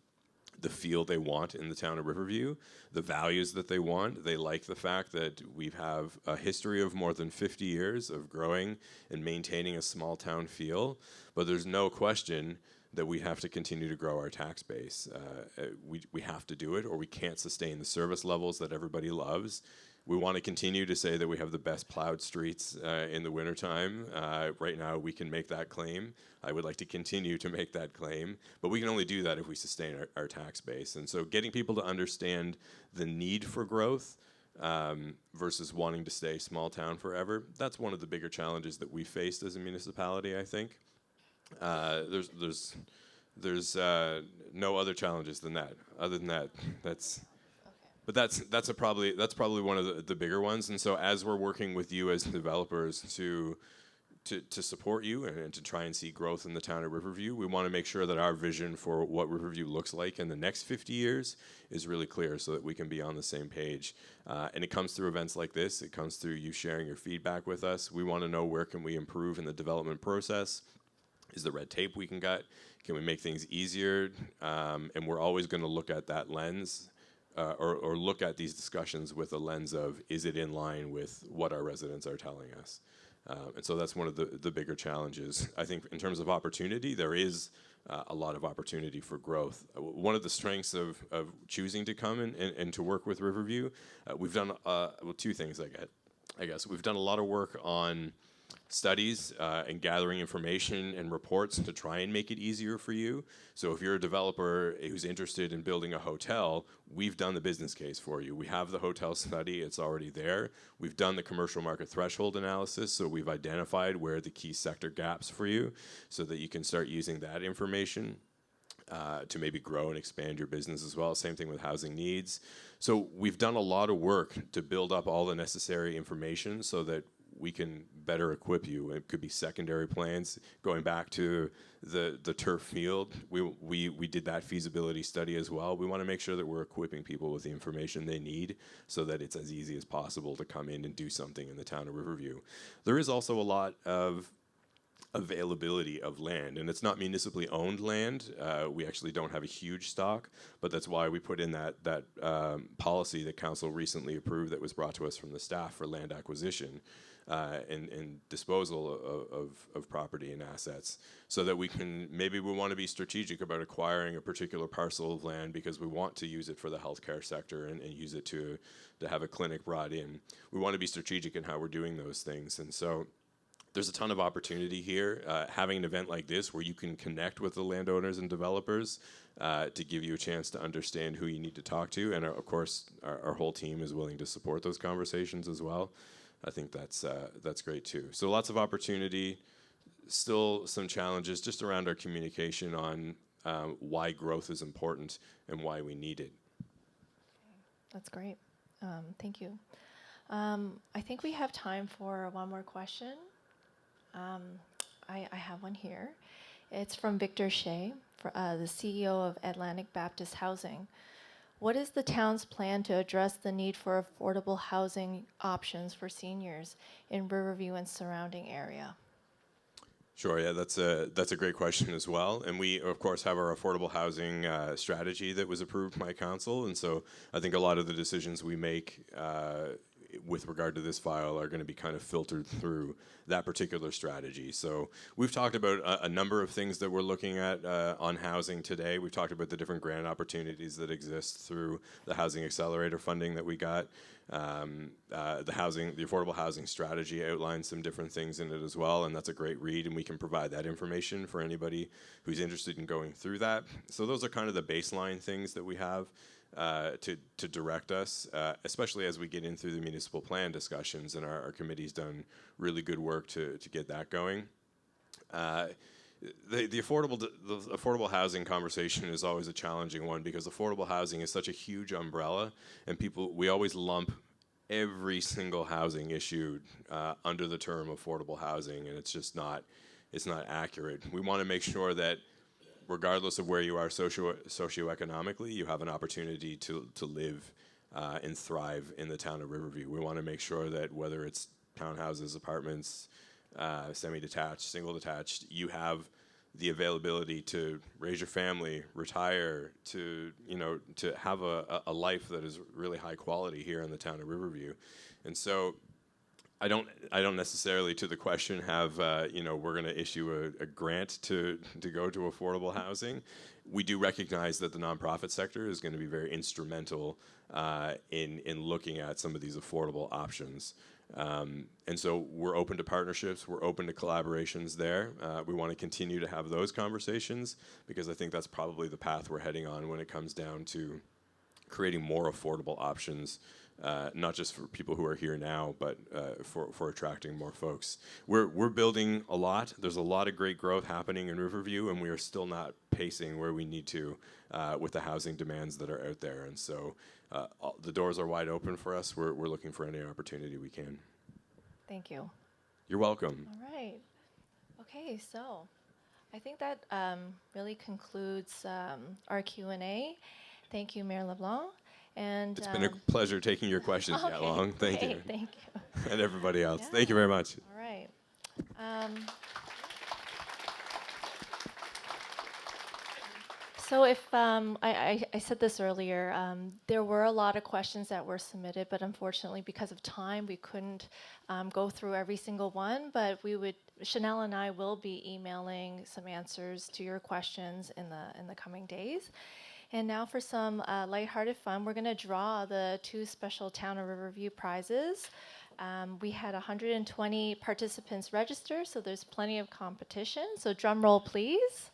the feel they want in the town of Riverview, the values that they want. They like the fact that we have a history of more than 50 years of growing and maintaining a small town feel, but there's no question that we have to continue to grow our tax base. We have to do it, or we can't sustain the service levels that everybody loves. We want to continue to say that we have the best plowed streets in the wintertime. Right now, we can make that claim. I would like to continue to make that claim, but we can only do that if we sustain our tax base. And so getting people to understand the need for growth versus wanting to stay small town forever, that's one of the bigger challenges that we faced as a municipality, I think. There's no other challenges than that. Other than that, but that's probably one of the bigger ones. And so as we're working with you as developers to support you and to try and see growth in the town of Riverview, we want to make sure that our vision for what Riverview looks like in the next 50 years is really clear so that we can be on the same page. And it comes through events like this. It comes through you sharing your feedback with us. We want to know where can we improve in the development process. Is the red tape we can cut? Can we make things easier? And we're always going to look at that lens or look at these discussions with a lens of, is it in line with what our residents are telling us? And so that's one of the bigger challenges. I think in terms of opportunity, there is a lot of opportunity for growth. One of the strengths of choosing to come and to work with Riverview, we've done two things, I guess. We've done a lot of work on studies and gathering information and reports to try and make it easier for you. So if you're a developer who's interested in building a hotel, we've done the business case for you. We have the hotel study, it's already there. We've done the commercial market threshold analysis, so we've identified where the key sector gaps for you so that you can start using that information to maybe grow and expand your business as well. Same thing with housing needs. So we've done a lot of work to build up all the necessary information so that we can better equip you. It could be secondary plans. Going back to the turf field, we did that feasibility study as well. We want to make sure that we're equipping people with the information they need so that it's as easy as possible to come in and do something in the town of Riverview. There is also a lot of availability of land, and it's not municipally owned land. We actually don't have a huge stock, but that's why we put in that policy that council recently approved that was brought to us from the staff for land acquisition and disposal of property and assets, so that we want to be strategic about acquiring a particular parcel of land because we want to use it for the healthcare sector and use it to have a clinic brought in. We want to be strategic in how we're doing those things, and so there's a ton of opportunity here. Having an event like this where you can connect with the landowners and developers to give you a chance to understand who you need to talk to, and of course our whole team is willing to support those conversations as well. I think that's great too. So lots of opportunity, still some challenges just around our communication on why growth is important and why we need it. That's great. Thank you. I think we have time for one more question. I have one here. It's from Victor Shea, the CEO of Atlantic Baptist Housing. What is the town's plan to address the need for affordable housing options for seniors in Riverview and surrounding area? Sure, yeah, that's a great question as well. And we, of course, have our affordable housing strategy that was approved by council. And so I think a lot of the decisions we make with regard to this file are going to be kind of filtered through that particular strategy. So we've talked about a number of things that we're looking at on housing today. We've talked about the different grant opportunities that exist through the Housing Accelerator funding that we got. The affordable housing strategy outlines some different things in it as well, and that's a great read, and we can provide that information for anybody who's interested in going through that. So those are kind of the baseline things that we have to direct us, especially as we get in through the municipal plan discussions, and our committee's done really good work to get that going. The affordable housing conversation is always a challenging one because affordable housing is such a huge umbrella, and we always lump every single housing issue under the term affordable housing, and it's just not accurate. We want to make sure that regardless of where you are socioeconomically, you have an opportunity to live and thrive in the town of Riverview. We want to make sure that whether it's townhouses, apartments, semi-detached, single-detached, you have the availability to raise your family, retire, to have a life that is really high quality here in the town of Riverview. And so I don't necessarily, to the question, have we're going to issue a grant to go to affordable housing. We do recognize that the nonprofit sector is going to be very instrumental in looking at some of these affordable options. And so we're open to partnerships, we're open to collaborations there. We want to continue to have those conversations because I think that's probably the path we're heading on when it comes down to creating more affordable options, not just for people who are here now, but for attracting more folks. We're building a lot. There's a lot of great growth happening in Riverview, and we are still not pacing where we need to with the housing demands that are out there. And so the doors are wide open for us. We're looking for any opportunity we can. Thank you. You're welcome. All right. Okay, so I think that really concludes our Q&A. Thank you, Mayor LeBlanc. And it's been a pleasure taking your questions, okay, Long. Thank you. Thank you. And everybody else. Yeah. Thank you very much. All right. So if I said this earlier, there were a lot of questions that were submitted, but unfortunately, because of time, we couldn't go through every single one. But Chanel and I will be emailing some answers to your questions in the coming days. And now for some lighthearted fun, we're going to draw the 2 special Town of Riverview prizes. We had 120 participants register, so there's plenty of competition. So drum roll, please.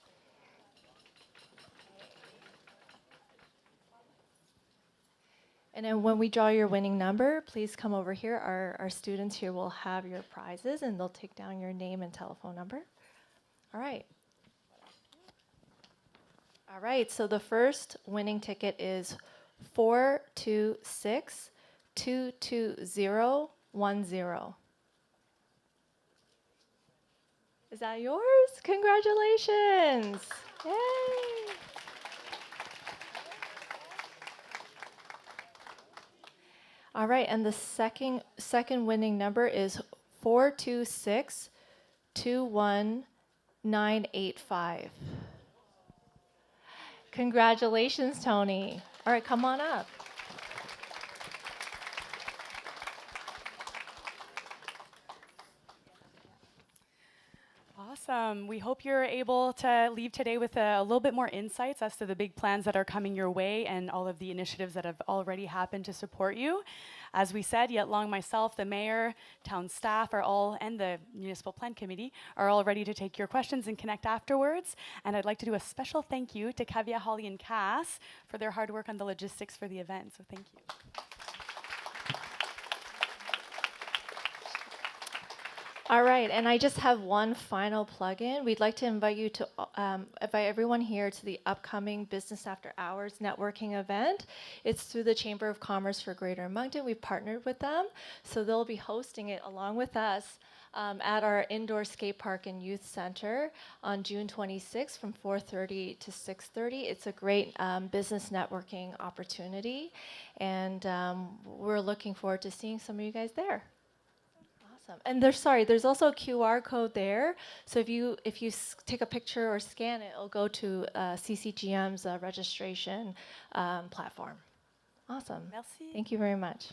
And then when we draw your winning number, please come over here. Our students here will have your prizes, and they'll take down your name and telephone number. All right. All right, so the first winning ticket is 426-22010. Is that yours? Congratulations. Yay. All right, and the second winning number is 426-21985. Congratulations, Tony. All right, come on up. Awesome. We hope you're able to leave today with a little bit more insights as to the big plans that are coming your way and all of the initiatives that have already happened to support you. As we said, Yet Long, myself, the mayor, town staff and the municipal plan committee are all ready to take your questions and connect afterwards. And I'd like to do a special thank you to Kavya, Holly, and Cass for their hard work on the logistics for the event. So thank you. All right, and I just have one final plug-in. We'd like to invite you to invite everyone here to the upcoming Business After Hours networking event. It's through the Chamber of Commerce for Greater Moncton. We've partnered with them, so they'll be hosting it along with us at our indoor skate park and youth center on June 26th from 4:30 to 6:30. It's a great business networking opportunity, and we're looking forward to seeing some of you guys there. Awesome. And there's also a QR code there. So if you take a picture or scan it, it'll go to CCGM's registration platform. Awesome. Merci. Thank you very much.